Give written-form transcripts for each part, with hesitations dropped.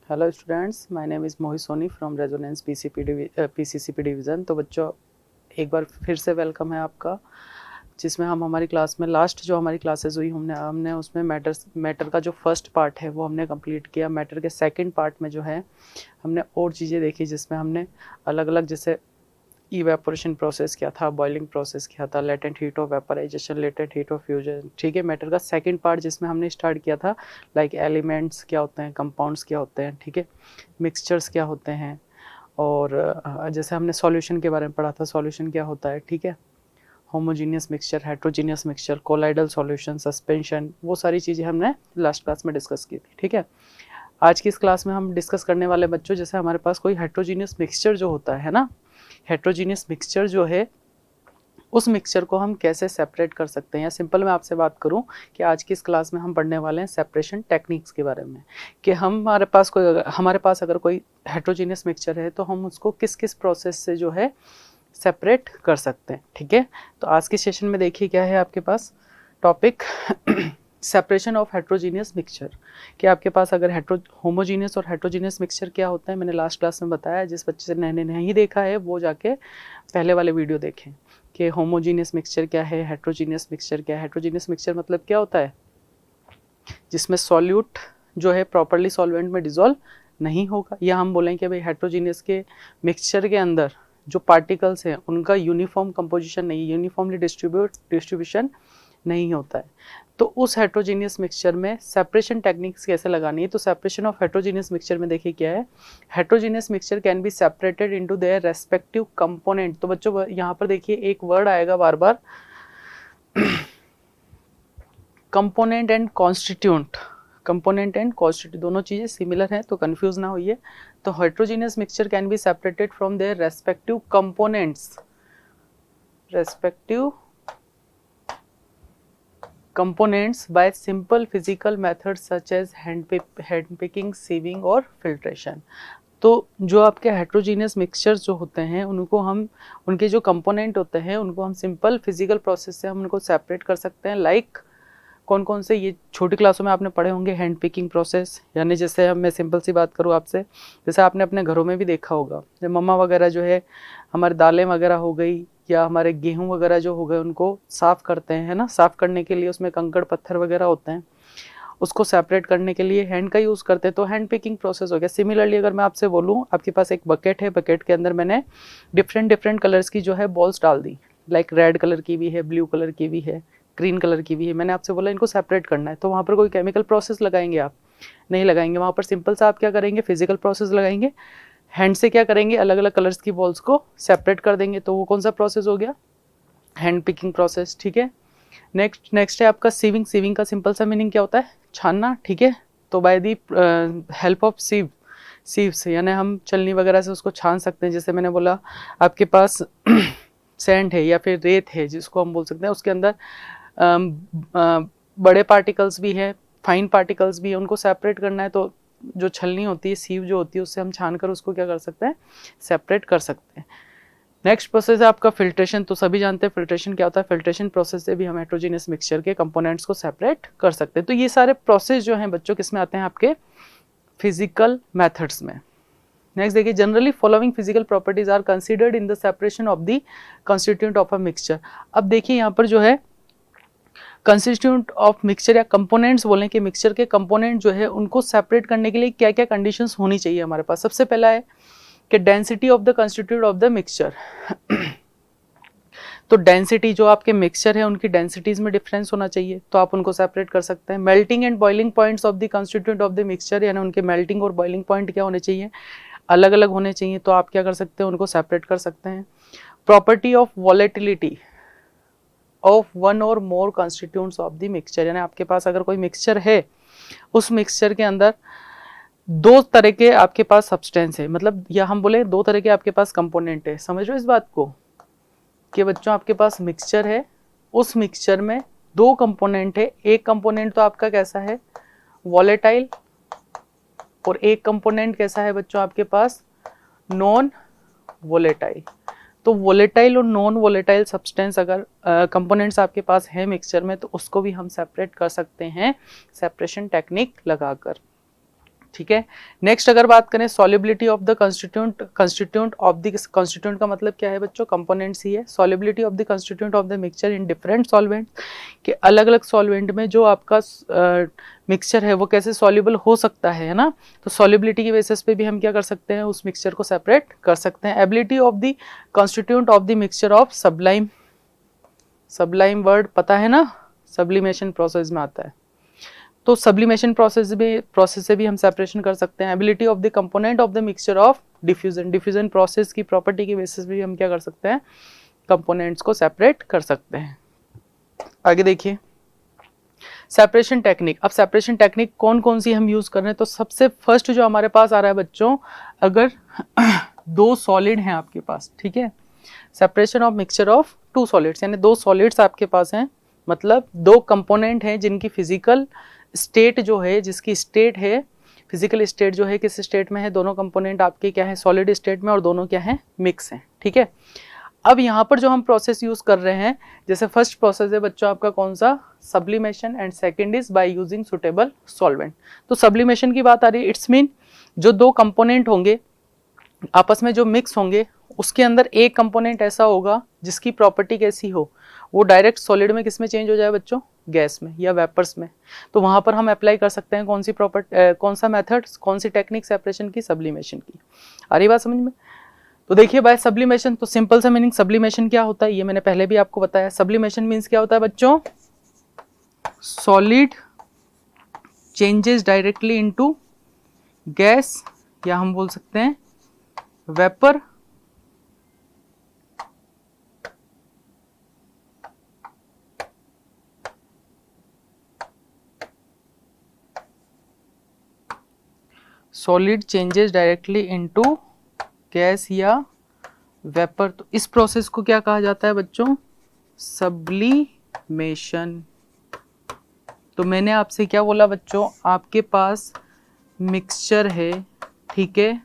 Hello students, my name is Mohit Soni from resonance PCCP division. तो बच्चों, एक बार फिर से वेलकम है आपका, जिसमें हम हमारी क्लास में लास्ट जो हमारी क्लासेस हुई हमने उसमें मैटर का जो फर्स्ट पार्ट है वो हमने कंप्लीट किया। मैटर के सेकंड पार्ट में जो है हमने और चीज़ें देखी, जिसमें हमने अलग अलग जैसे इवेपोरेशन प्रोसेस क्या था, बॉइलिंग प्रोसेस क्या था, latent heat of vaporisation, latent heat of fusion. ठीक है, मैटर का सेकंड पार्ट जिसमें हमने स्टार्ट किया था लाइक एलिमेंट्स क्या होते हैं, कंपाउंड्स क्या होते हैं, ठीक है, मिक्सचर्स क्या होते हैं, और जैसे हमने सॉल्यूशन के बारे में पढ़ा था, सॉल्यूशन क्या होता है, ठीक है, homogeneous mixture, heterogeneous mixture, colloidal solution, suspension, वो सारी चीज़ें हमने लास्ट क्लास में डिस्कस की थी। ठीक है, आज की इस क्लास में हम डिस्कस करने वाले बच्चों, जैसे हमारे पास कोई हेट्रोजीनियस मिक्सचर जो होता है ना, हेट्रोजीनियस मिक्सचर जो है उस मिक्सचर को हम कैसे सेपरेट कर सकते हैं। या सिंपल मैं आपसे बात करूं कि आज की इस क्लास में हम पढ़ने वाले हैं सेपरेशन टेक्निक्स के बारे में, कि हमारे पास अगर कोई हेट्रोजीनियस मिक्सचर है तो हम उसको किस किस प्रोसेस से जो है सेपरेट कर सकते हैं। ठीक है, तो आज के सेशन में देखिए क्या है आपके पास topic separation of heterogeneous mixture. कि आपके पास अगर होमोजीनियस और हेट्रोजीनियस मिक्सचर क्या होता है, मैंने लास्ट क्लास में बताया। जिस बच्चे ने नहीं देखा है वो जाके पहले वाले वीडियो देखें कि होमोजीनियस मिक्सचर क्या है, हेट्रोजीनियस मिक्सचर क्या है। हेट्रोजीनियस मिक्सचर मतलब क्या होता है, जिसमें सॉल्यूट जो है प्रॉपरली सॉल्वेंट में डिजोल्व नहीं होगा, या हम बोलें कि भाई हेट्रोजीनियस के मिक्सचर के अंदर जो पार्टिकल्स हैं उनका यूनिफॉर्म कंपोजिशन नहीं, यूनिफॉर्मली डिस्ट्रीब्यूशन नहीं होता है। तो उस हेट्रोजीनियस मिक्सचर में सेपरेशन टेक्निक्स कैसे लगानी है। तो सेपरेशन ऑफ हेट्रोजीनियस मिक्सचर में देखिए क्या है, heterogeneous mixture can be separated into their respective component. तो बच्चों यहाँ पर देखिए एक वर्ड आएगा बार बार, component and constituent. Component and constituent दोनों चीज़ें सिमिलर हैं, तो कंफ्यूज ना होइए। तो heterogeneous mixture can be separated from their respective components, respective components by simple physical methods such as hand picking, sieving और filtration। तो जो आपके हेट्रोजीनियस मिक्सचर्स जो होते हैं उनको हम, उनके जो कंपोनेंट होते हैं उनको हम सिंपल फिजिकल प्रोसेस से हम उनको सेपरेट कर सकते हैं। लाइक कौन कौन से, ये छोटी क्लासों में आपने पढ़े होंगे हैंड पिकिंग प्रोसेस, यानी जैसे मैं सिंपल सी बात करूँ आपसे, जैसे आपने अपने घरों में भी देखा होगा, जब मम्मा वगैरह जो है हमारी दालें वगैरह हो गई या हमारे गेहूं वगैरह जो हो गए उनको साफ़ करते हैं, है ना। साफ़ करने के लिए उसमें कंकड़ पत्थर वगैरह होते हैं, उसको सेपरेट करने के लिए हैंड का यूज़ करते हैं, तो हैंड पिकिंग प्रोसेस हो गया। सिमिलरली अगर मैं आपसे बोलूँ, आपके पास एक बकेट है, बकेट के अंदर मैंने डिफरेंट डिफरेंट कलर्स की जो है बॉल्स डाल दी, लाइक रेड कलर की भी है, ब्लू कलर की भी है, ग्रीन कलर की भी है। मैंने आपसे बोला इनको सेपरेट करना है, तो वहाँ पर कोई केमिकल प्रोसेस लगाएंगे आप? नहीं लगाएंगे। वहाँ पर सिंपल सा आप क्या करेंगे, फिजिकल प्रोसेस लगाएंगे, हैंड से क्या करेंगे, अलग अलग कलर्स की बॉल्स को सेपरेट कर देंगे। तो वो कौन सा प्रोसेस हो गया, हैंड पिकिंग प्रोसेस। ठीक है, नेक्स्ट है आपका सीविंग। सीविंग का सिंपल सा मीनिंग क्या होता है, छानना। ठीक है, तो बाय दी हेल्प ऑफ सीव से, यानी हम चलनी वगैरह से उसको छान सकते हैं। जैसे मैंने बोला आपके पास सैंड है या फिर रेत है जिसको हम बोल सकते हैं, उसके अंदर बड़े पार्टिकल्स भी हैं, फाइन पार्टिकल्स भी हैं, उनको सेपरेट करना है तो जो छलनी होती है, सीव जो होती है, उससे हम छान कर उसको क्या कर सकते हैं, सेपरेट कर सकते हैं। नेक्स्ट प्रोसेस है आपका फिल्ट्रेशन। तो सभी जानते हैं फिल्ट्रेशन क्या होता है। फिल्ट्रेशन प्रोसेस से भी हम हेट्रोजीनियस मिक्सचर के कंपोनेंट्स को सेपरेट कर सकते हैं। तो ये सारे प्रोसेस जो हैं बच्चों किस में आते हैं, आपके फिजिकल मेथड्स में। नेक्स्ट देखिए, generally following physical properties are considered in the separation of the constituent of a mixture. अब देखिए यहाँ पर जो है कंस्टिट्यूएंट ऑफ मिक्सचर या कंपोनेंट्स बोलें कि मिक्सचर के कंपोनेंट जो है उनको सेपरेट करने के लिए क्या क्या कंडीशंस होनी चाहिए हमारे पास। सबसे पहला है कि density of the constituent of the mixture. तो डेंसिटी जो आपके मिक्सचर है उनकी डेंसिटीज में डिफरेंस होना चाहिए, तो आप उनको सेपरेट कर सकते हैं। Melting and boiling points of the constituent of the mixture, यानी उनके मेल्टिंग और बॉइलिंग पॉइंट क्या होने चाहिए, अलग अलग होने चाहिए, तो आप क्या कर सकते हैं, उनको सेपरेट कर सकते हैं। Property of volatility of one और मोर कंस्टिट्यूएंट्स ऑफ द मिक्सचर, यानी आपके पास अगर कोई मिक्सचर है, उस मिक्सचर के अंदर दो तरह के आपके पास सब्सटेंस है, मतलब या हम बोले दो तरह के आपके पास कंपोनेंट है। समझ रहे हो इस बात को कि बच्चों आपके पास मिक्सचर है, उस मिक्सचर में दो कंपोनेंट है। एक कंपोनेंट तो आपका कैसा है, वॉलेटाइल, और एक कंपोनेंट कैसा है बच्चों आपके पास, नॉन वॉलेटाइल। तो वॉलेटाइल और नॉन वॉलेटाइल सब्सटेंस अगर कंपोनेंट्स आपके पास है मिक्सचर में, तो उसको भी हम सेपरेट कर सकते हैं सेपरेशन टेक्निक लगाकर। ठीक है। नेक्स्ट अगर बात करें solubility of the constituent of the constituent का मतलब क्या है बच्चों, कंपोनेंट्स ही है। Solubility of the constituent of the mixture in different solvent, कि अलग अलग सॉल्वेंट में जो आपका मिक्सचर है वो कैसे सॉल्युबल हो सकता है ना। तो सॉल्युबिलिटी की बेसिस पे भी हम क्या कर सकते हैं, उस मिक्सचर को सेपरेट कर सकते हैं। Ability of the constituent of the mixture of sublime, sublime word पता है ना, सब्लिमेशन प्रोसेस में आता है, तो सब्लिमेशन प्रोसेस से भी हम सेपरेशन कर सकते हैं। Ability of the component of the mixture of diffusion, diffusion process की प्रॉपर्टी की बेसिस भी हम क्या कर सकते हैं, कंपोनेंट्स को सेपरेट कर सकते हैं। आगे देखिए सेपरेशन टेक्निक। अब सेपरेशन टेक्निक कौन कौन सी हम यूज कर रहे हैं, तो सबसे फर्स्ट जो हमारे पास आ रहा है बच्चों, अगर दो सॉलिड हैं आपके पास, ठीक है, separation of mixture of two solids, यानी दो सॉलिड्स आपके पास हैं, मतलब दो कंपोनेंट हैं जिनकी फिजिकल स्टेट जो है, जिसकी स्टेट है, फिजिकल स्टेट जो है किस स्टेट में है, दोनों कंपोनेंट आपके क्या है, सॉलिड स्टेट में, और दोनों क्या है, मिक्स हैं, ठीक है। अब यहाँ पर जो हम प्रोसेस यूज कर रहे हैं, जैसे फर्स्ट प्रोसेस है बच्चों आपका कौन सा, sublimation, and second is by using suitable solvent. तो सब्लिमेशन की बात आ रही है, इट्स मीन जो दो कंपोनेंट होंगे आपस में जो मिक्स होंगे, उसके अंदर एक कंपोनेंट ऐसा होगा जिसकी प्रॉपर्टी कैसी हो, वो डायरेक्ट सॉलिड में किस में चेंज हो जाए बच्चों, गैस में या वेपर्स में। तो वहां पर हम अप्लाई कर सकते हैं कौन सी कौन सा मेथड, कौन सी टेक्निक सेपरेशन की, सब्लिमेशन की। आ रही बात समझ में। तो देखिए बाय सब्लिमेशन, तो सिंपल सा मीनिंग सब्लिमेशन क्या होता है, ये मैंने पहले भी आपको बताया। सब्लिमेशन मीन्स क्या होता है बच्चों, solid changes directly into gas, या हम बोल सकते हैं vapour, solid changes directly into gas या वेपर। तो इस प्रोसेस को क्या कहा जाता है बच्चों, सब्लिमेशन। तो मैंने आपसे क्या बोला बच्चों, आपके पास मिक्सचर है, ठीक है,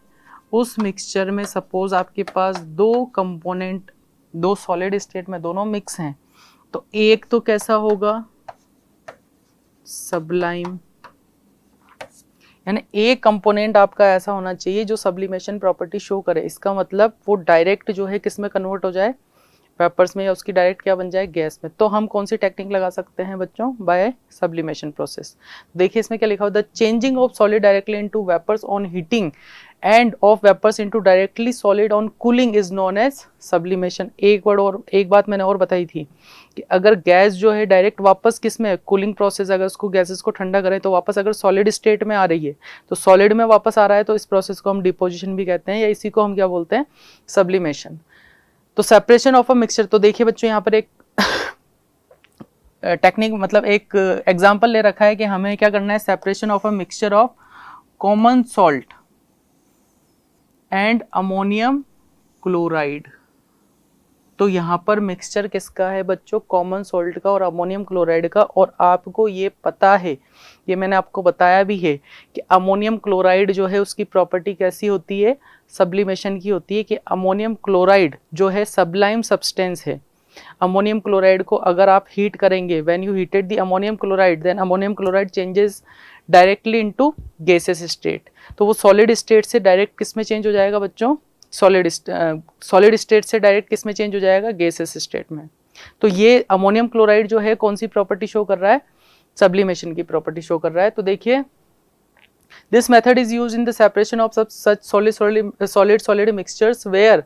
उस मिक्सचर में सपोज आपके पास दो कंपोनेंट, दो सॉलिड स्टेट में दोनों मिक्स हैं, तो एक तो कैसा होगा, सब्लाइम, यानी एक कंपोनेंट आपका ऐसा होना चाहिए जो सब्लिमेशन प्रॉपर्टी शो करे। इसका मतलब वो डायरेक्ट जो है किस में कन्वर्ट हो जाए, वेपर्स में, या उसकी डायरेक्ट क्या बन जाए, गैस में। तो हम कौन सी टेक्निक लगा सकते हैं बच्चों, बाय सब्लिमेशन प्रोसेस। देखिए इसमें क्या लिखा हुआ, the changing of solid directly into vapours on heating and of vapours into directly solid on cooling is known as sublimation. एक वर्ड और एक बात मैंने और बताई थी कि अगर गैस जो है डायरेक्ट वापस किस में, कूलिंग प्रोसेस, अगर उसको गैसेस को ठंडा करें तो वापस अगर सॉलिड स्टेट में आ रही है, तो सॉलिड में वापस आ रहा है, तो इस प्रोसेस को हम डिपोजिशन भी कहते हैं, या इसी को हम क्या बोलते हैं, सब्लिमेशन। तो सेपरेशन ऑफ अ मिक्सचर, तो देखिए बच्चों यहाँ पर एक टेक्निक, मतलब एक एग्जांपल ले रखा है कि हमें क्या करना है, separation of a mixture of common salt and ammonium chloride. तो यहाँ पर मिक्सचर किसका है बच्चों, कॉमन सॉल्ट का और अमोनियम क्लोराइड का। और आपको ये पता है, ये मैंने आपको बताया भी है कि अमोनियम क्लोराइड जो है उसकी प्रॉपर्टी कैसी होती है, सब्लिमेशन की होती है, कि अमोनियम क्लोराइड जो है सब्लाइम सब्सटेंस है। अमोनियम क्लोराइड को अगर आप हीट करेंगे, when you heated the ammonium chloride, then ammonium chloride changes directly into gases state. तो वो सॉलिड स्टेट से डायरेक्ट किस में चेंज हो जाएगा बच्चों, सॉलिड स्टेट से डायरेक्ट किस में चेंज हो जाएगा, गैसेस स्टेट में। तो ये अमोनियम क्लोराइड जो है कौन सी प्रॉपर्टी शो कर रहा है, सब्लिमेशन की प्रॉपर्टी शो कर रहा है। तो देखिए this method is used in the separation of such solid mixtures where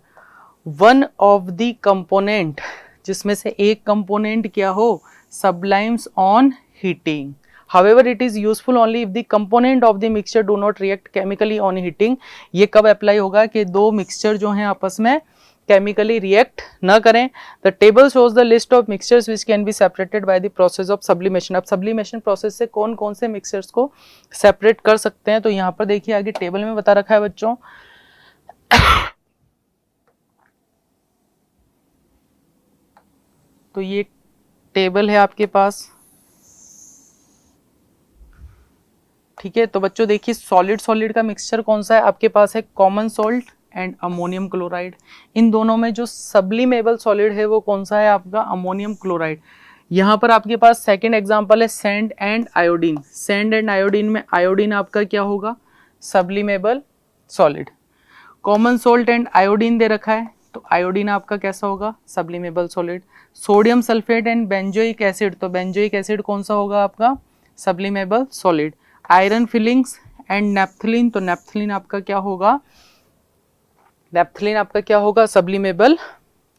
one of the component, जिसमें से एक कंपोनेंट क्या हो, sublimes on heating. However, it is useful only if the component of the mixture do not react chemically on heating। ये कब apply होगा कि दो मिक्सचर जो हैं आपस में केमिकली रिएक्ट न करें। The table shows the list of mixtures which can be separated by the process of sublimation। अब sublimation process से कौन कौन से मिक्सचर्स को सेपरेट कर सकते हैं, तो यहाँ पर देखिए आगे टेबल में बता रखा है बच्चों। तो ये टेबल है आपके पास, ठीक है। तो बच्चों देखिए सॉलिड का मिक्सचर कौन सा है आपके पास है, common salt and ammonium chloride. इन दोनों में जो सब्लिमेबल सॉलिड है वो कौन सा है आपका, अमोनियम क्लोराइड। यहाँ पर आपके पास सेकंड एग्जांपल है sand and iodine. Sand and iodine में आयोडीन आपका क्या होगा, sublimable solid. Common salt and iodine दे रखा है, तो आयोडीन आपका कैसा होगा, sublimable solid. Sodium sulphate and benzoic acid, तो बेंजोइक एसिड कौन सा होगा आपका, sublimable solid. Iron filings and naphthalene, तो नेप्थलीन आपका क्या होगा, नेप्थलीन आपका क्या होगा, सब्लिमेबल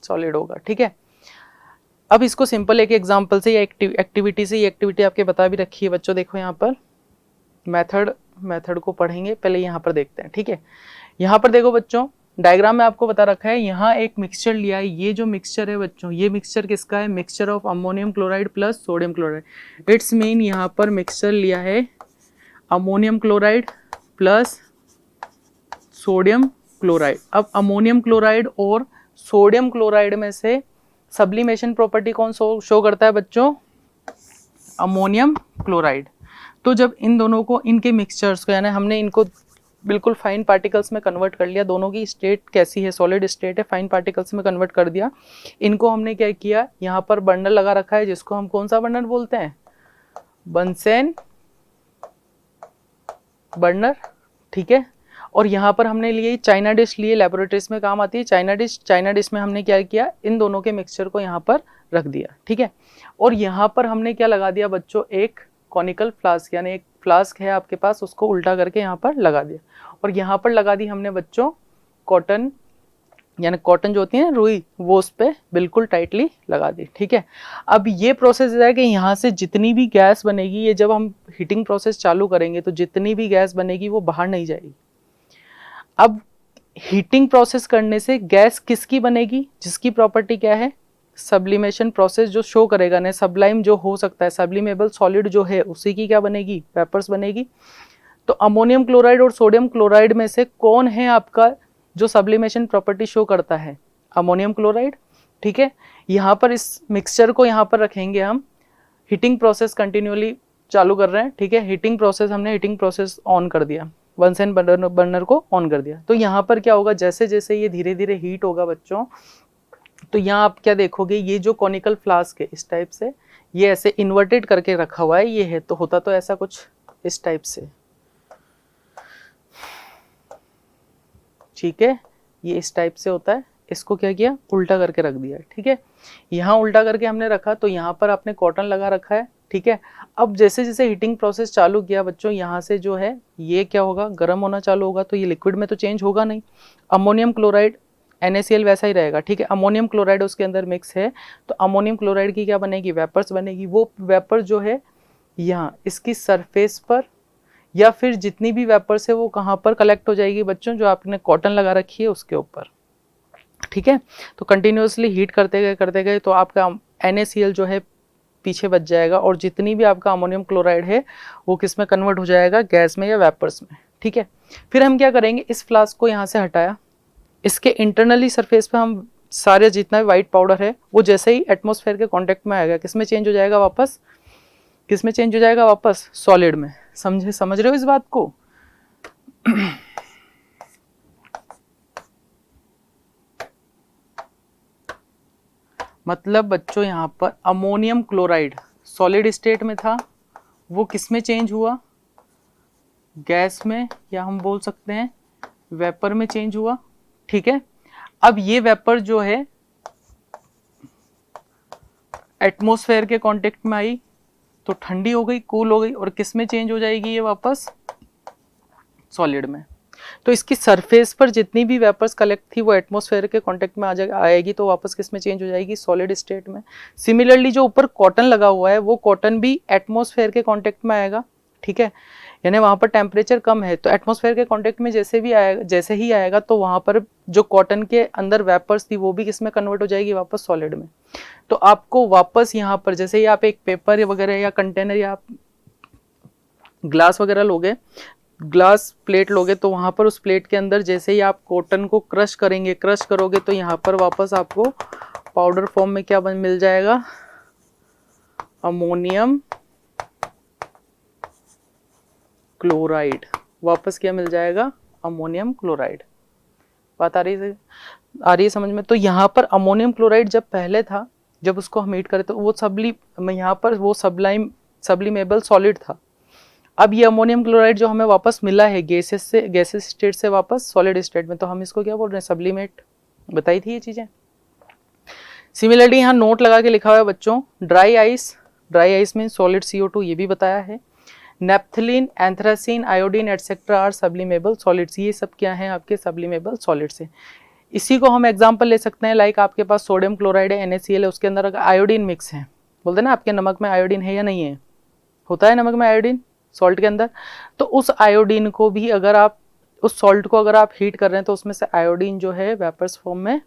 सॉलिड होगा। ठीक है, अब इसको सिंपल एक एग्जांपल से या एक्टिविटी से, ये एक्टिविटी आपके बता भी रखी है बच्चों, देखो यहाँ पर मेथड को पढ़ेंगे, पहले यहाँ पर देखते हैं। ठीक है, यहाँ पर देखो बच्चों, डायग्राम में आपको बता रखा है, यहाँ एक मिक्सचर लिया है। ये जो मिक्सचर है बच्चों, ये मिक्सचर किसका है, mixture of ammonium chloride plus sodium chloride. It's mean यहाँ पर मिक्सचर लिया है ammonium chloride plus sodium chloride. अब अमोनियम क्लोराइड और सोडियम क्लोराइड में से सब्लिमेशन प्रॉपर्टी कौन शो करता है बच्चों, अमोनियम क्लोराइड। तो जब इन दोनों को, इनके मिक्सचर्स को, यानी हमने इनको बिल्कुल फाइन पार्टिकल्स में कन्वर्ट कर लिया, दोनों की स्टेट कैसी है, सॉलिड स्टेट है, फाइन पार्टिकल्स में कन्वर्ट कर दिया। इनको हमने क्या किया, यहाँ पर बर्नर लगा रखा है, जिसको हम कौन सा बर्नर बोलते हैं, बंसेन बर्नर। ठीक है, और यहाँ पर हमने लिए चाइना डिश लिए, लेबोरेटरीज में काम आती है चाइना डिश में हमने क्या किया, इन दोनों के मिक्सचर को यहाँ पर रख दिया। ठीक है, और यहाँ पर हमने क्या लगा दिया बच्चों, एक कॉनिकल फ्लास्क, यानी एक फ्लास्क है आपके पास, उसको उल्टा करके यहाँ पर लगा दिया, और यहाँ पर लगा दी हमने बच्चों कॉटन, यानी कॉटन जो होती है रुई, वो उस पर बिल्कुल टाइटली लगा दी। ठीक है, अब ये प्रोसेस है कि यहाँ से जितनी भी गैस बनेगी, ये जब हम हीटिंग प्रोसेस चालू करेंगे तो जितनी भी गैस बनेगी वो बाहर नहीं जाएगी। अब हीटिंग प्रोसेस करने से गैस किसकी बनेगी, जिसकी प्रॉपर्टी क्या है, सब्लिमेशन प्रोसेस जो शो करेगा ना, सब्लाइम जो हो सकता है, सब्लिमेबल सॉलिड जो है उसी की क्या बनेगी, वेपर्स बनेगी। तो अमोनियम क्लोराइड और सोडियम क्लोराइड में से कौन है आपका जो सब्लिमेशन प्रॉपर्टी शो करता है, अमोनियम क्लोराइड। ठीक है, यहाँ पर इस मिक्सचर को यहाँ पर रखेंगे हम, हीटिंग प्रोसेस कंटिन्यूअली चालू कर रहे हैं। ठीक है, हीटिंग प्रोसेस ऑन कर दिया, बंसेन बर्नर को ऑन कर दिया। तो यहाँ पर क्या होगा, जैसे जैसे ये धीरे धीरे हीट होगा बच्चों, तो यहाँ आप क्या देखोगे, ये जो कॉनिकल फ्लास्क है इस टाइप से, ये ऐसे इन्वर्टेड करके रखा हुआ है, ये है तो होता तो ऐसा कुछ इस टाइप से। ठीक है, ये इस टाइप से होता है, इसको क्या किया, उल्टा करके रख दिया। ठीक है, यहाँ उल्टा करके हमने रखा, तो यहाँ पर आपने कॉटन लगा रखा है। ठीक है, अब जैसे जैसे हीटिंग प्रोसेस चालू किया बच्चों, यहाँ से जो है ये क्या होगा, गर्म होना चालू होगा, तो ये लिक्विड में तो चेंज होगा नहीं, अमोनियम क्लोराइड NaCl वैसा ही रहेगा। ठीक है, अमोनियम क्लोराइड उसके अंदर मिक्स है, तो अमोनियम क्लोराइड की क्या बनेगी, वेपर्स बनेगी। वो वेपर जो है यहाँ इसकी सरफेस पर, या फिर जितनी भी वेपर्स है वो कहाँ पर कलेक्ट हो जाएगी बच्चों, जो आपने कॉटन लगा रखी है उसके ऊपर। ठीक है, तो कंटिन्यूसली हीट करते गए तो आपका NaCl जो है पीछे बच जाएगा, और जितनी भी आपका अमोनियम क्लोराइड है वो किस में कन्वर्ट हो जाएगा, गैस में या वेपर्स में। ठीक है, फिर हम क्या करेंगे, इस फ्लास्क को यहाँ से हटाया, इसके इंटरनली सरफेस पे हम सारे जितना भी व्हाइट पाउडर है वो जैसे ही एटमॉस्फेयर के कांटेक्ट में आएगा, किस में चेंज हो जाएगा वापस, किस में चेंज हो जाएगा वापस, सॉलिड में। समझ रहे हो इस बात को। मतलब बच्चों यहाँ पर अमोनियम क्लोराइड सॉलिड स्टेट में था, वो किस में चेंज हुआ, गैस में, या हम बोल सकते हैं वेपर में चेंज हुआ। ठीक है, अब ये वेपर जो है एटमॉस्फेयर के कांटेक्ट में आई तो ठंडी हो गई, कूल हो गई, और किस में चेंज हो जाएगी ये वापस, सॉलिड में। तो इसकी सरफेस पर जितनी भी वेपर्स कलेक्ट थी वो एटमॉस्फेयर के कांटेक्ट में आएगी, तो वापस किस में चेंज हो जाएगी, सॉलिड स्टेट में। सिमिलरली जो ऊपर कॉटन लगा हुआ है वो कॉटन भी एटमॉस्फेयर के कांटेक्ट में आएगा। ठीक है, यानी वहाँ पर टेम्परेचर कम है, तो एटमॉस्फेयर के कांटेक्ट में जैसे ही आएगा तो वहाँ पर जो कॉटन के अंदर वेपर्स थी वो भी किस में कन्वर्ट हो जाएगी, वापस सॉलिड में। तो आपको वापस यहाँ पर जैसे ही आप एक पेपर वगैरह या कंटेनर या ग्लास वगैरह लोगे, ग्लास प्लेट लोगे, तो वहाँ पर उस प्लेट के अंदर जैसे ही आप कॉटन को क्रश करोगे तो यहाँ पर वापस आपको पाउडर फॉर्म में क्या मिल जाएगा, अमोनियम क्लोराइड। वापस क्या मिल जाएगा, अमोनियम क्लोराइड। बात आ रही है समझ में। तो यहाँ पर अमोनियम क्लोराइड जब पहले था, जब उसको हम हीट करें तो वो यहाँ पर वो सब्लिमेबल सॉलिड था, अब ये अमोनियम क्लोराइड जो हमें वापस मिला है गैसेस स्टेट से वापस सॉलिड स्टेट में, तो हम इसको क्या बोल रहे हैं, सब्लिमेट। बताई थी ये चीजें। सिमिलरली यहाँ नोट लगा के लिखा हुआ है बच्चों, ड्राई आइस में सॉलिड CO2, ये भी बताया है। Naphthalene, anthracene, iodine etcetera are sublimable solids, ये सब क्या है आपके सब्लिमेबल सॉलिड्स है। इसी को हम एग्जांपल ले सकते हैं, लाइक आपके पास सोडियम क्लोराइड है NaCl है, उसके अंदर अगर आयोडीन मिक्स है, बोलते हैं ना आपके नमक में आयोडीन है या नहीं है, होता है नमक में आयोडीन सॉल्ट के अंदर, तो उस आयोडीन को भी अगर आप उस सॉल्ट को अगर आप हीट कर रहे हैं तो उसमें से आयोडीन जो है वेपर्स फॉर्म में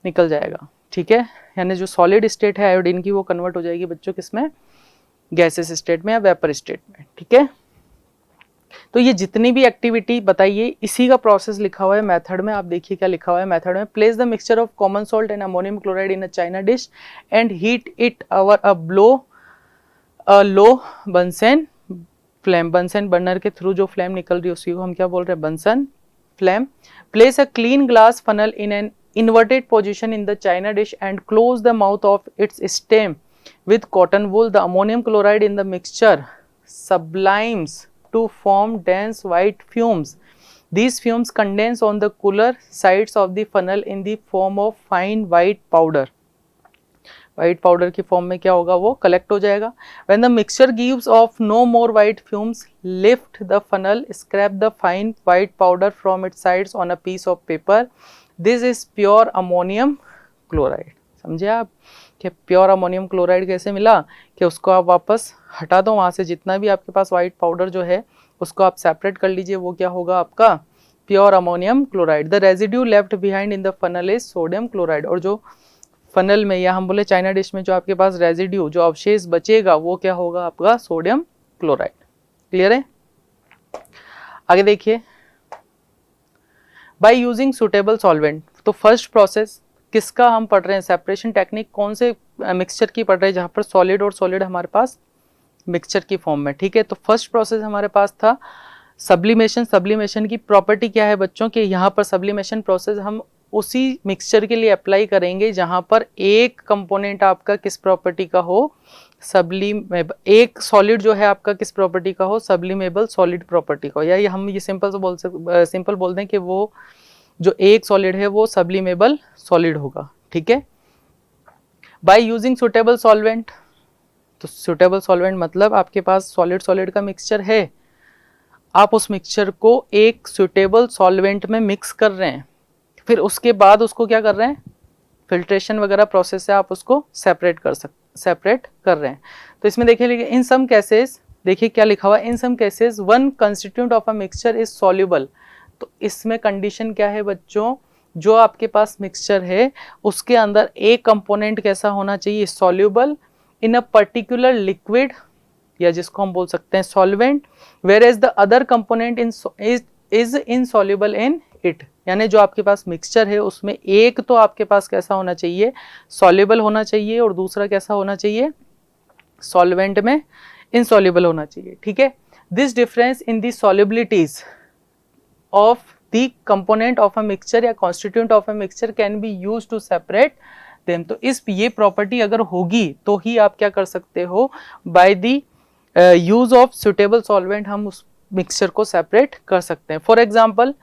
निकल जाएगा, ठीक है। यानी जो सॉलिड स्टेट है आयोडीन की वो कन्वर्ट हो जाएगी बच्चों किसमें, गैसेस स्टेट में या वेपर स्टेट में, ठीक है। तो ये जितनी भी एक्टिविटी बताइए इसी का प्रोसेस लिखा हुआ है मेथड में। आप देखिए क्या लिखा हुआ है मेथड में, place the mixture of common salt and ammonium chloride in a china dish and heat it our a low Bunsen flame. Bunsen burner के थ्रू जो फ्लेम निकल रही है उसी को हम क्या बोल रहे हैं, Bunsen flame. Place a clean glass funnel in an inverted position in the china dish and close the mouth of its stem with cotton wool. The ammonium chloride in the mixture sublimes to form dense white fumes. These fumes condense on the cooler sides of the funnel in the form of fine white powder. White powder की form में क्या होगा, वो collect हो जाएगा। When the mixture gives off no more white fumes, lift the funnel, scrape the fine white powder from its sides on a piece of paper. This is pure ammonium chloride. समझे आप कि pure ammonium chloride कैसे मिला, कि उसको आप वापस हटा दो वहाँ से, जितना भी आपके पास वाइट पाउडर जो है उसको आप सेपरेट कर लीजिए, वो क्या होगा आपका pure ammonium chloride. The residue left behind in the funnel is sodium chloride. और जो फनल में या हम बोले चाइना डिश में जो आपके पास रेजिड्यू जो अवशेष बचेगा वो क्या होगा आपका सोडियम क्लोराइड। क्लियर है। आगे देखिए, बाय यूजिंग सुटेबल सॉल्वेंट। तो फर्स्ट प्रोसेस किसका हम पढ़ रहे हैं, सेपरेशन टेक्निक कौन से मिक्सचर की पढ़ रहे हैं जहाँ पर सॉलिड और सॉलिड हमारे पास मिक्सचर की फॉर्म में, ठीक है। तो फर्स्ट प्रोसेस हमारे पास था सब्लिमेशन। सब्लिमेशन की प्रॉपर्टी क्या है बच्चों के, यहाँ पर सब्लिमेशन प्रोसेस हम उसी मिक्सचर के लिए अप्लाई करेंगे जहाँ पर एक कंपोनेंट आपका किस प्रॉपर्टी का हो, सब्लिमेबल, एक सॉलिड जो है आपका किस प्रॉपर्टी का हो, सब्लिमेबल सॉलिड प्रॉपर्टी का हो। या ये हम ये सिंपल बोल दें कि वो जो एक सॉलिड है वो सब्लिमेबल सॉलिड होगा, ठीक है। By using suitable solvent. तो सुटेबल सॉल्वेंट मतलब आपके पास सॉलिड सॉलिड का मिक्सचर है, आप उस मिक्सचर को एक सुटेबल सॉल्वेंट में मिक्स कर रहे हैं, फिर उसके बाद उसको क्या कर रहे हैं, फिल्ट्रेशन वगैरह प्रोसेस से आप उसको सेपरेट कर रहे हैं। तो इसमें देखिए इन सम केसेस, देखिए क्या लिखा हुआ है, in some cases one constituent of a mixture is soluble. तो इसमें कंडीशन क्या है बच्चों, जो आपके पास मिक्सचर है उसके अंदर एक कंपोनेंट कैसा होना चाहिए, soluble in a particular liquid, या जिसको हम बोल सकते हैं solvent, whereas the other component is insoluble in it. यानी जो आपके पास मिक्सचर है उसमें एक तो आपके पास कैसा होना चाहिए, सॉल्युबल होना चाहिए, और दूसरा कैसा होना चाहिए, सॉल्वेंट में इनसॉल्युबल होना चाहिए, ठीक है। This difference in the solubilities of the component of a mixture या constituent of a mixture can be use to separate them. तो इस ये प्रॉपर्टी अगर होगी तो ही आप क्या कर सकते हो, by the use of suitable solvent हम उस मिक्सचर को सेपरेट कर सकते हैं। For example,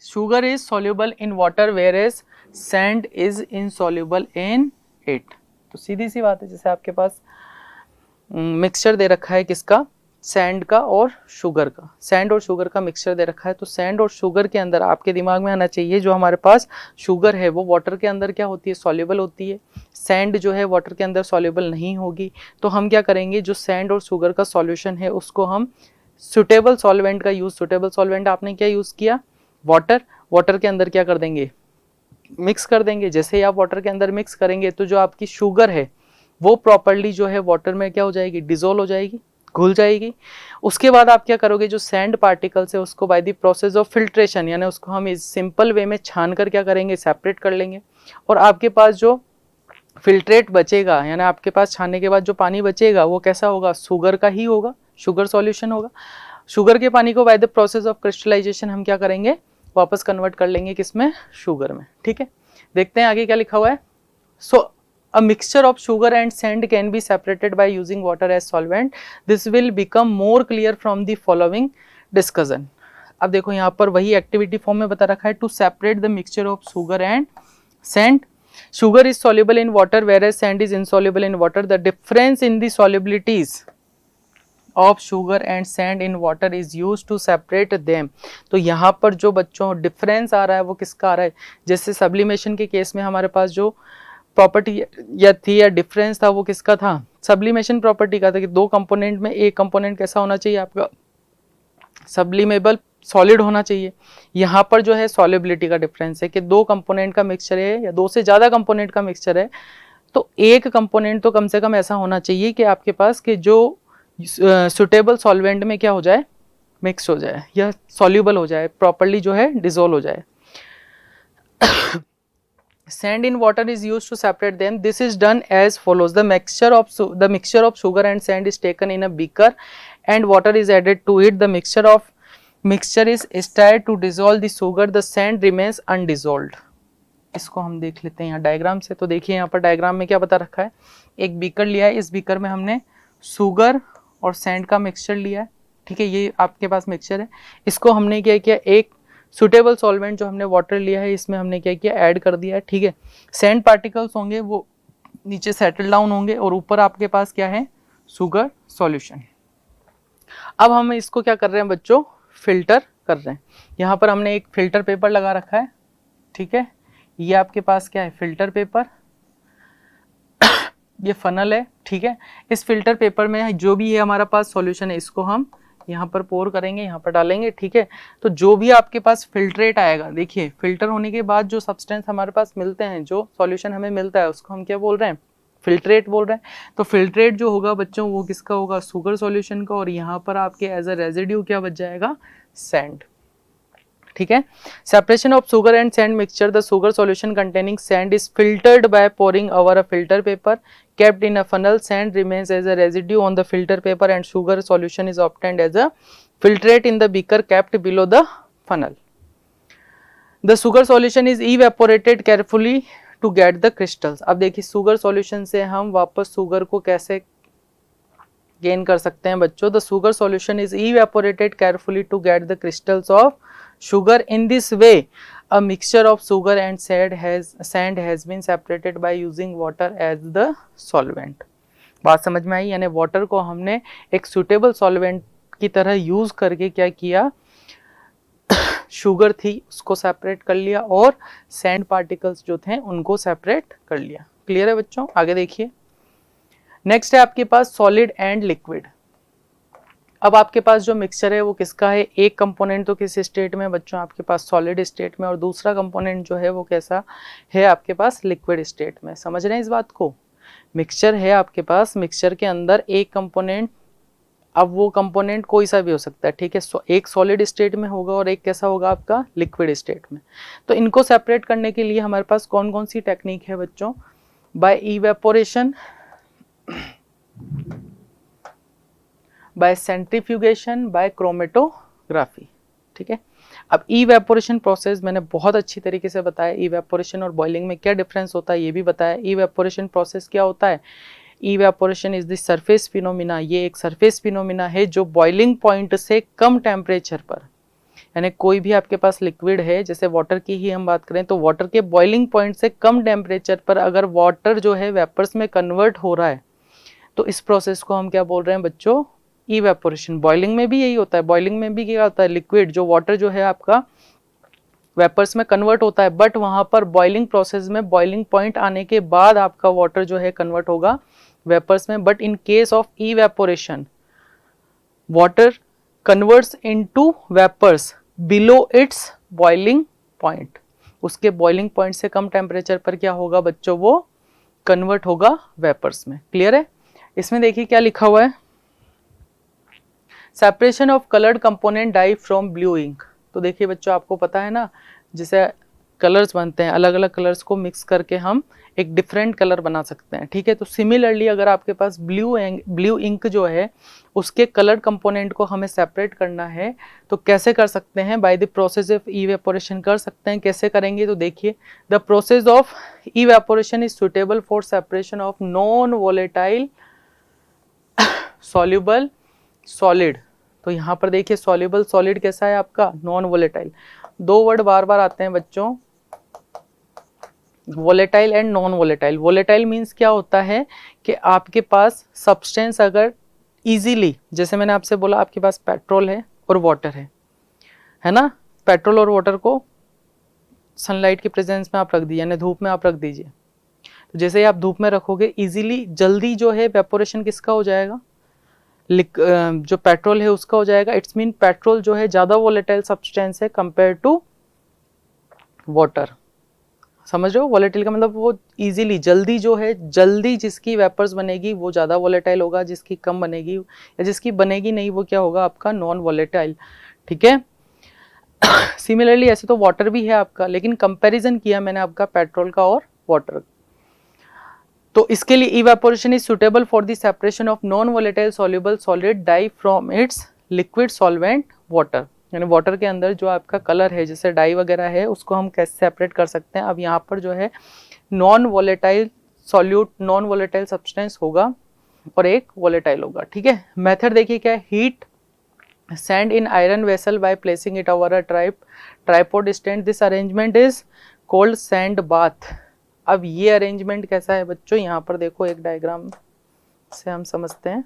sugar is soluble in water whereas sand is insoluble in it। तो सीधी सी बात है, जैसे आपके पास मिक्सचर दे रखा है किसका, सैंड का और शुगर का, सैंड और शुगर का मिक्सचर दे रखा है। तो सैंड और शुगर के अंदर आपके दिमाग में आना चाहिए, जो हमारे पास शुगर है वो वाटर के अंदर क्या होती है, सॉल्युबल होती है, सैंड जो है वाटर के अंदर सॉल्युबल नहीं होगी। तो हम क्या करेंगे, जो सैंड और शुगर का सॉल्यूशन है उसको हम सुटेबल सॉल्वेंट का यूज, सुटेबल सॉल्वेंट आपने क्या यूज किया, वाटर के अंदर क्या कर देंगे, मिक्स कर देंगे। जैसे ही आप वाटर के अंदर मिक्स करेंगे तो जो आपकी शुगर है वो प्रॉपर्ली जो है वाटर में क्या हो जाएगी, डिसॉल्व हो जाएगी, घुल जाएगी। उसके बाद आप क्या करोगे, जो सैंड पार्टिकल्स है उसको bye the process of filtration, यानी उसको हम इस सिंपल वे में छान कर क्या करेंगे, सेपरेट कर लेंगे। और आपके पास जो फिल्ट्रेट बचेगा, यानी आपके पास छानने के बाद जो पानी बचेगा वो कैसा होगा, शुगर का ही होगा, शुगर सॉल्यूशन होगा। शुगर के पानी को by the process of crystallisation हम क्या करेंगे, वापस कन्वर्ट कर लेंगे किसमें, शुगर में, ठीक है। देखते हैं आगे क्या लिखा हुआ है। सो a mixture of sugar and sand can be separated by using water as solvent. This will become more clear from the following discussion. अब देखो यहाँ पर वही एक्टिविटी फॉर्म में बता रखा है, to separate the mixture of sugar and sand. Sugar is soluble in water whereas sand is insoluble in water. The difference in the solubilities of sugar and sand in water is used to separate them. तो यहाँ पर जो बच्चों difference आ रहा है वो किसका आ रहा है, जैसे सब्लिमेशन के केस में हमारे पास जो प्रॉपर्टी या थी या डिफरेंस था वो किसका था, सब्लिमेशन प्रॉपर्टी का था कि दो कंपोनेंट में एक कंपोनेंट कैसा होना चाहिए आपका, सब्लिमेबल सॉलिड होना चाहिए. यहाँ पर जो है सॉलिबिलिटी का डिफरेंस है कि दो कंपोनेंट का मिक्सचर है या दो से ज़्यादा कंपोनेंट का मिक्सचर है, तो एक कंपोनेंट तो कम से कम ऐसा होना चाहिए कि आपके पास कि जो सुटेबल सॉल्वेंट में क्या हो जाए, मिक्स हो जाए या सॉल्यूबल हो जाए, प्रॉपर्ली जो है डिसॉल्व हो जाए. Sand in water is used to separate them. This is done as follows. The mixture of sugar and sand is taken in a beaker and water is added to it. The mixture is stirred to dissolve the sugar. The sand remains undissolved. इसको हम देख लेते हैं यहाँ diagram से. तो देखिए यहाँ पर डायग्राम में क्या बता रखा है, एक बीकर लिया है, इस बीकर में हमने शुगर और सैंड का मिक्सचर लिया है. ठीक है, ये आपके पास मिक्सचर है. इसको हमने क्या किया, एक सुटेबल सॉल्वेंट जो हमने वाटर लिया है इसमें हमने क्या किया, ऐड कर दिया है. ठीक है, सैंड पार्टिकल्स होंगे वो नीचे सेटल डाउन होंगे और ऊपर आपके पास क्या है, शुगर सॉल्यूशन. अब हम इसको क्या कर रहे हैं बच्चों, फिल्टर कर रहे हैं. यहाँ पर हमने एक फिल्टर पेपर लगा रखा है. ठीक है, ये आपके पास क्या है, फिल्टर पेपर, ये फनल है. ठीक है, इस फिल्टर पेपर में जो भी है हमारा पास सॉल्यूशन है इसको हम यहाँ पर पोर करेंगे, यहाँ पर डालेंगे. ठीक है, तो जो भी आपके पास फिल्ट्रेट आएगा, देखिए फिल्टर होने के बाद जो सब्सटेंस हमारे पास मिलते हैं, जो सॉल्यूशन हमें मिलता है उसको हम क्या बोल रहे हैं, फिल्ट्रेट बोल रहे हैं. तो फिल्ट्रेट जो होगा बच्चों वो किसका होगा, शुगर सॉल्यूशन का, और यहाँ पर आपके एज अ रेजिड्यू क्या बच जाएगा, सैंड. ठीक है, separation of sugar and sand mixture. The sugar solution containing sand is filtered by pouring over a filter paper kept in a funnel. Sand remains as a residue on the filter paper and sugar solution is obtained as a filtrate in the beaker kept below the funnel. The sugar solution is evaporated carefully to get the crystals. अब देखिए sugar solution से हम वापस sugar को कैसे gain कर सकते हैं बच्चों. The sugar solution is evaporated carefully to get the crystals of sugar. In this way a mixture of sugar and sand has been separated by using water as the solvent. बात समझ में आई, यानी water को हमने एक suitable solvent की तरह use करके क्या किया, शुगर थी उसको सेपरेट कर लिया और सैंड पार्टिकल्स जो थे उनको सेपरेट कर लिया. क्लियर है बच्चों, आगे देखिए. नेक्स्ट है आपके पास सॉलिड एंड लिक्विड. अब आपके पास जो मिक्सचर है वो किसका है, एक कंपोनेंट तो किस स्टेट में बच्चों, आपके पास सॉलिड स्टेट में, और दूसरा कंपोनेंट जो है वो कैसा है आपके पास, लिक्विड स्टेट में. समझ रहे हैं इस बात को, मिक्सचर है आपके पास, मिक्सचर के अंदर एक कंपोनेंट, अब वो कंपोनेंट कोई सा भी हो सकता है. ठीक है, एक सॉलिड स्टेट में होगा और एक कैसा होगा आपका, लिक्विड स्टेट में. तो इनको सेपरेट करने के लिए हमारे पास कौन कौन सी टेक्निक है बच्चों, by evaporation, by centrifugation, by chromatography. ठीक है, अब इवेपोरेशन प्रोसेस मैंने बहुत अच्छी तरीके से बताया. इवेपोरेशन और बॉइलिंग में क्या डिफरेंस होता है ये भी बताया. इवेपोरेशन प्रोसेस क्या होता है, evaporation is the surface phenomena. ये एक सरफेस फिनोमिना है जो बॉइलिंग पॉइंट से कम टेम्परेचर पर, यानी कोई भी आपके पास लिक्विड है, जैसे वाटर की ही हम बात करें तो वाटर के बॉइलिंग पॉइंट से कम टेम्परेचर पर अगर वाटर जो है वेपर्स में कन्वर्ट हो रहा है तो इस प्रोसेस को हम क्या बोल रहे हैं बच्चों, इवेपोरेशन. बॉइलिंग में भी यही होता है. बॉइलिंग में भी क्या होता है, लिक्विड जो वाटर जो है आपका वेपर्स में कन्वर्ट होता है, बट वहां पर बॉइलिंग प्रोसेस में बॉइलिंग पॉइंट आने के बाद आपका वाटर जो है कन्वर्ट होगा वेपर्स में. But in case of evaporation water converts into vapours below its boiling point. उसके बॉइलिंग पॉइंट से कम टेम्परेचर पर क्या होगा बच्चों, वो कन्वर्ट होगा वेपर्स में. क्लियर है. इसमें देखिए क्या लिखा हुआ है, separation of coloured component dye from blue ink. तो देखिए बच्चों आपको पता है ना, जैसे कलर्स बनते हैं, अलग अलग कलर्स को मिक्स करके हम एक डिफरेंट कलर बना सकते हैं, ठीक है। तो सिमिलरली अगर आपके पास ब्लू इंक जो है उसके कलर कंपोनेंट को हमें सेपरेट करना है तो कैसे कर सकते हैं, bye the process of evaporation कर सकते हैं। कैसे करेंगे तो देखिए, the process of evaporation is suitable for separation of non volatile soluble solid. तो यहाँ पर देखिए सॉल्युबल सॉलिड कैसा है आपका, नॉन वोलेटाइल। दो वर्ड बार बार आते हैं बच्चों, volatile and non volatile. Volatile means क्या होता है कि आपके पास सब्सटेंस अगर इजीली, जैसे मैंने आपसे बोला आपके पास पेट्रोल है और वाटर है ना, पेट्रोल और वाटर को सनलाइट के प्रेजेंस में आप रख दीजिए, यानी धूप में आप रख दीजिए। तो जैसे ही आप धूप में रखोगे इजीली जल्दी जो है वेपोरेशन किसका हो जाएगा, जो पेट्रोल है उसका हो जाएगा। इट्स मीन पेट्रोल जो है ज्यादा वोलेटाइल सब्सटेंस है कंपेयर टू वाटर। समझ रहे हो, वोलेटाइल का मतलब वो इजीली जल्दी जो है, जल्दी जिसकी वेपर्स बनेगी वो ज़्यादा वोलेटाइल होगा, जिसकी कम बनेगी या जिसकी बनेगी नहीं वो क्या होगा आपका, नॉन वोलेटाइल, ठीक है। सिमिलरली ऐसे तो वाटर भी है आपका, लेकिन कंपैरिजन किया मैंने आपका पेट्रोल का और वाटर। तो इसके लिए evaporation is suitable for the separation of non volatile soluble solid dye from its liquid solvent water. यानी वाटर के अंदर जो आपका कलर है जैसे डाई वगैरह है उसको हम कैसे सेपरेट कर सकते हैं। अब यहाँ पर जो है non volatile solute, non volatile substance होगा और एक वोलेटाइल होगा, ठीक है। मेथड देखिए क्या है, heat sand in iron vessel by placing it over a tripod stand. This arrangement is called sand bath. अब ये अरेंजमेंट कैसा है बच्चों, यहाँ पर देखो एक डायग्राम से हम समझते हैं।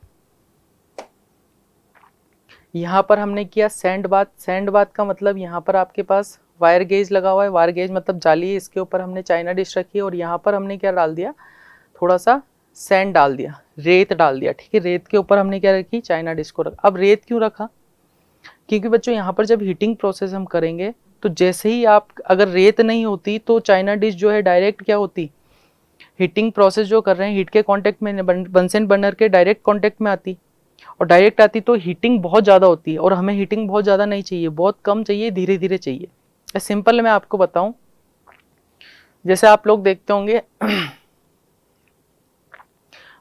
यहाँ पर हमने किया सैंड बाथ। सैंड बाथ का मतलब यहाँ पर आपके पास वायर गेज लगा हुआ है, वायर गेज मतलब जाली है, इसके ऊपर हमने चाइना डिश रखी है और यहाँ पर हमने क्या डाल दिया, थोड़ा सा सैंड डाल दिया, रेत डाल दिया, ठीक है। रेत के ऊपर हमने क्या रखी, चाइना डिश को रखा। अब रेत क्यों रखा, क्योंकि बच्चों यहाँ पर जब हीटिंग प्रोसेस हम करेंगे तो जैसे ही आप, अगर रेत नहीं होती तो चाइना डिश जो है डायरेक्ट क्या होती, हीटिंग प्रोसेस जो कर रहे हैं हीट के कांटेक्ट में, बंसन बर्नर के डायरेक्ट कांटेक्ट में आती, और डायरेक्ट आती तो हीटिंग बहुत ज़्यादा होती है। और हमें हीटिंग बहुत ज़्यादा नहीं चाहिए, बहुत कम चाहिए, धीरे धीरे चाहिए। सिंपल मैं आपको बताऊं, जैसे आप लोग देखते होंगे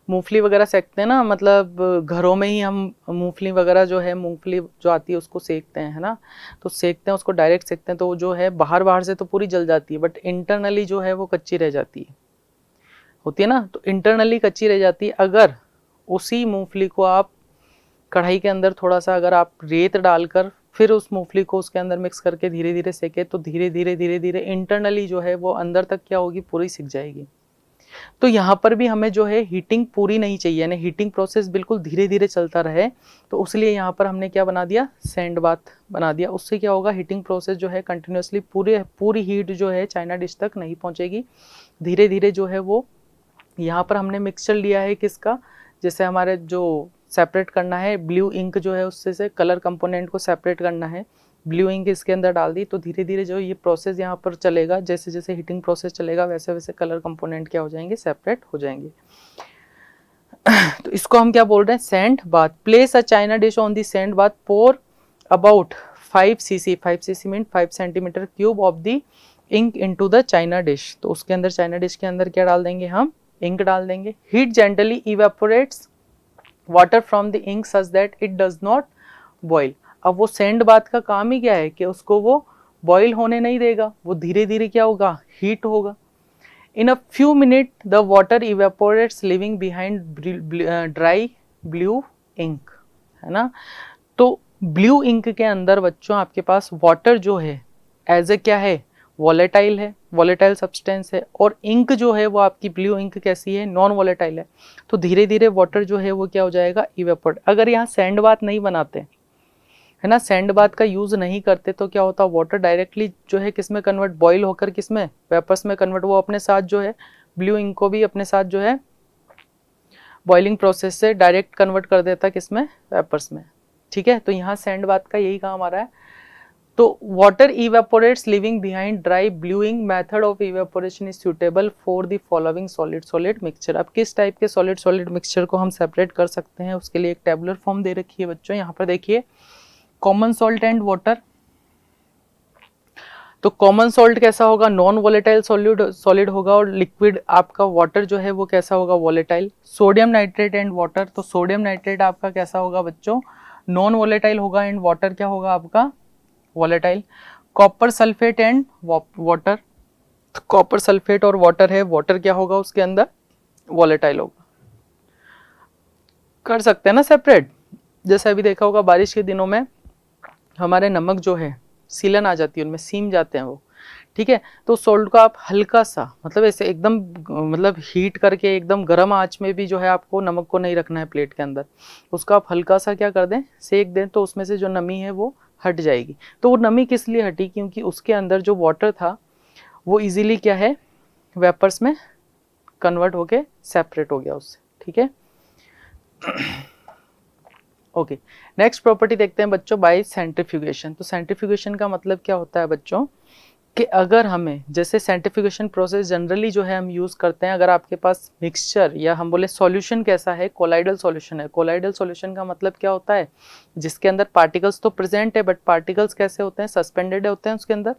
मूंगफली वगैरह सेकते हैं ना, मतलब घरों में ही हम मूंगफली वगैरह जो है, मूंगफली जो आती है उसको सेकते हैं, है ना। तो सेकते हैं उसको, डायरेक्ट सेकते हैं तो जो है बाहर से तो पूरी जल जाती है, बट इंटरनली जो है वो कच्ची रह जाती है, होती है ना। तो इंटरनली कच्ची रह जाती है। अगर उसी मूंगफली को आप कढ़ाई के अंदर थोड़ा सा अगर आप रेत डालकर फिर उस मूंगफली को उसके अंदर मिक्स करके धीरे धीरे सेके तो धीरे धीरे इंटरनली जो है वो अंदर तक क्या होगी, पूरी सिक जाएगी। तो यहाँ पर भी हमें जो है हीटिंग पूरी नहीं चाहिए, यानी हीटिंग प्रोसेस बिल्कुल धीरे धीरे चलता रहे। तो उसलिए यहाँ पर हमने क्या बना दिया, सैंड बाथ बना दिया। उससे क्या होगा, हीटिंग प्रोसेस जो है कंटिन्यूसली पूरी हीट जो है चाइना डिश तक नहीं पहुँचेगी, धीरे धीरे जो है वो। यहाँ पर हमने मिक्सचर लिया है किसका, जैसे हमारे जो सेपरेट करना है ब्लू इंक जो है उससे से कलर कंपोनेंट को सेपरेट करना है, ब्लू इंक इसके अंदर डाल दी तो धीरे धीरे जो ये प्रोसेस यहाँ पर चलेगा, जैसे जैसे हीटिंग प्रोसेस चलेगा वैसे वैसे कलर कंपोनेंट क्या हो जाएंगे, सेपरेट हो जाएंगे। तो इसको हम क्या बोल रहे हैं, sand bath. Place a china dish on the sand bath, pour about 5 cc, 5 cc mean 5 centimetre cube of the ink into the china dish. तो उसके अंदर चाइना डिश के अंदर क्या डाल देंगे, हम इंक डाल देंगे। Heat gently evaporates water from the ink such that it does not boil. अब वो सैंड बाथ का काम ही क्या है कि उसको वो बॉइल होने नहीं देगा, वो धीरे धीरे क्या होगा, हीट होगा। In a few minute the water evaporates leaving behind dry blue ink, है ना। तो ब्लू इंक के अंदर बच्चों आपके पास वाटर जो है एज ए क्या है, वॉलेटाइल है, वॉलेटाइल सब्सटेंस है, और इंक जो है वो आपकी ब्लू इंक कैसी है, नॉन वॉलेटाइल है। तो धीरे धीरे वाटर जो है वो क्या हो जाएगा, इवेपोरेट। अगर यहाँ सैंड बाथ नहीं बनाते, है ना, सैंड बाथ का यूज नहीं करते तो क्या होता, वाटर डायरेक्टली जो है किस में कन्वर्ट, बॉईल होकर किस में, वेपर्स में कन्वर्ट। वो अपने साथ जो है ब्लू इंक को भी अपने साथ जो है बॉइलिंग प्रोसेस से डायरेक्ट कन्वर्ट कर देता किस में, वेपर्स में, ठीक है। तो यहाँ सैंड बाथ का यही काम आ रहा है। तो water evaporates leaving behind dry blue ink, method of evaporation is suitable for the following solid solid mixture. अब किस टाइप के सॉलिड सॉलिड मिक्सचर को हम सेपरेट कर सकते हैं, उसके लिए एक टेबुलर फॉर्म दे रखी है बच्चों। यहाँ पर देखिए कॉमन सॉल्ट एंड वाटर। तो कॉमन सॉल्ट कैसा होगा, नॉन वोलेटाइल सॉलिड होगा, और लिक्विड आपका वाटर जो है वो कैसा होगा, volatile. Sodium nitrate and water, तो सोडियम नाइट्रेट आपका कैसा होगा बच्चों, नॉन वोलेटाइल होगा, एंड वाटर क्या होगा आपका, volatile. Copper sulphate and water, copper sulphate और वाटर है, वाटर क्या होगा उसके अंदर, वोलेटाइल होगा। कर सकते हैं ना सेपरेट, जैसे अभी देखा होगा बारिश के दिनों में हमारे नमक जो है सीलन आ जाती है, उनमें सीम जाते हैं वो, ठीक है। तो सोल्ट को आप हल्का सा, मतलब ऐसे एकदम मतलब हीट करके एकदम गर्म आंच में भी जो है आपको नमक को नहीं रखना है प्लेट के अंदर, उसको आप हल्का सा क्या कर दें, सेक दें, तो उसमें से जो नमी है वो हट जाएगी। तो वो नमी किस लिए हटी, क्योंकि उसके अंदर जो वाटर था वो इजीली क्या है, वेपर्स में कन्वर्ट होके सेपरेट हो गया उससे, ठीक है। ओके, नेक्स्ट प्रॉपर्टी देखते हैं बच्चों, बाय सेंट्रीफ्यूगेशन। तो सेंट्रीफ्यूगेशन का मतलब क्या होता है बच्चों, कि अगर हमें, जैसे सेंट्रीफ्यूगेशन प्रोसेस जनरली जो है हम यूज़ करते हैं, अगर आपके पास मिक्सचर या हम बोले सॉल्यूशन कैसा है, कोलाइडल सॉल्यूशन है। कोलाइडल सॉल्यूशन का मतलब क्या होता है, जिसके अंदर पार्टिकल्स तो प्रेजेंट है, बट पार्टिकल्स कैसे होते हैं, सस्पेंडेड होते हैं उसके अंदर,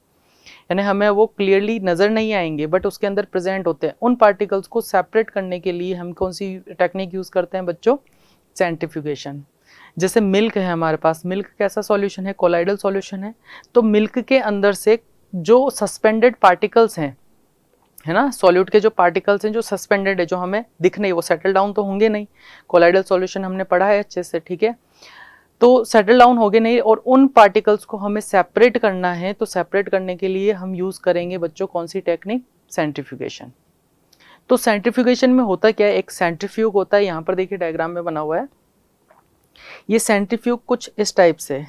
यानी हमें वो क्लियरली नज़र नहीं आएंगे, बट उसके अंदर प्रेजेंट होते हैं। उन पार्टिकल्स को सेपरेट करने के लिए हम कौन सी टेक्निक यूज़ करते हैं बच्चों, सेंट्रीफ्यूगेशन। जैसे मिल्क है हमारे पास, मिल्क कैसा सॉल्यूशन है, कोलाइडल सॉल्यूशन है। तो मिल्क के अंदर से जो सस्पेंडेड पार्टिकल्स हैं, है ना, सॉल्यूट के जो पार्टिकल्स हैं जो सस्पेंडेड है, जो हमें दिख नहीं, वो सेटल डाउन तो होंगे नहीं, कोलाइडल सॉल्यूशन हमने पढ़ा है अच्छे से, ठीक है। तो सेटल डाउन होगे नहीं, और उन पार्टिकल्स को हमें सेपरेट करना है, तो सेपरेट करने के लिए हम यूज करेंगे बच्चों कौन सी टेक्निक, सेंट्रीफ्यूगेशन। तो सेंट्रीफ्यूगेशन में होता क्या है, एक सेंट्रीफ्यूग होता है, यहाँ पर देखिए डायग्राम में बना हुआ है, ये सेंट्रीफ्यूग कुछ इस टाइप से,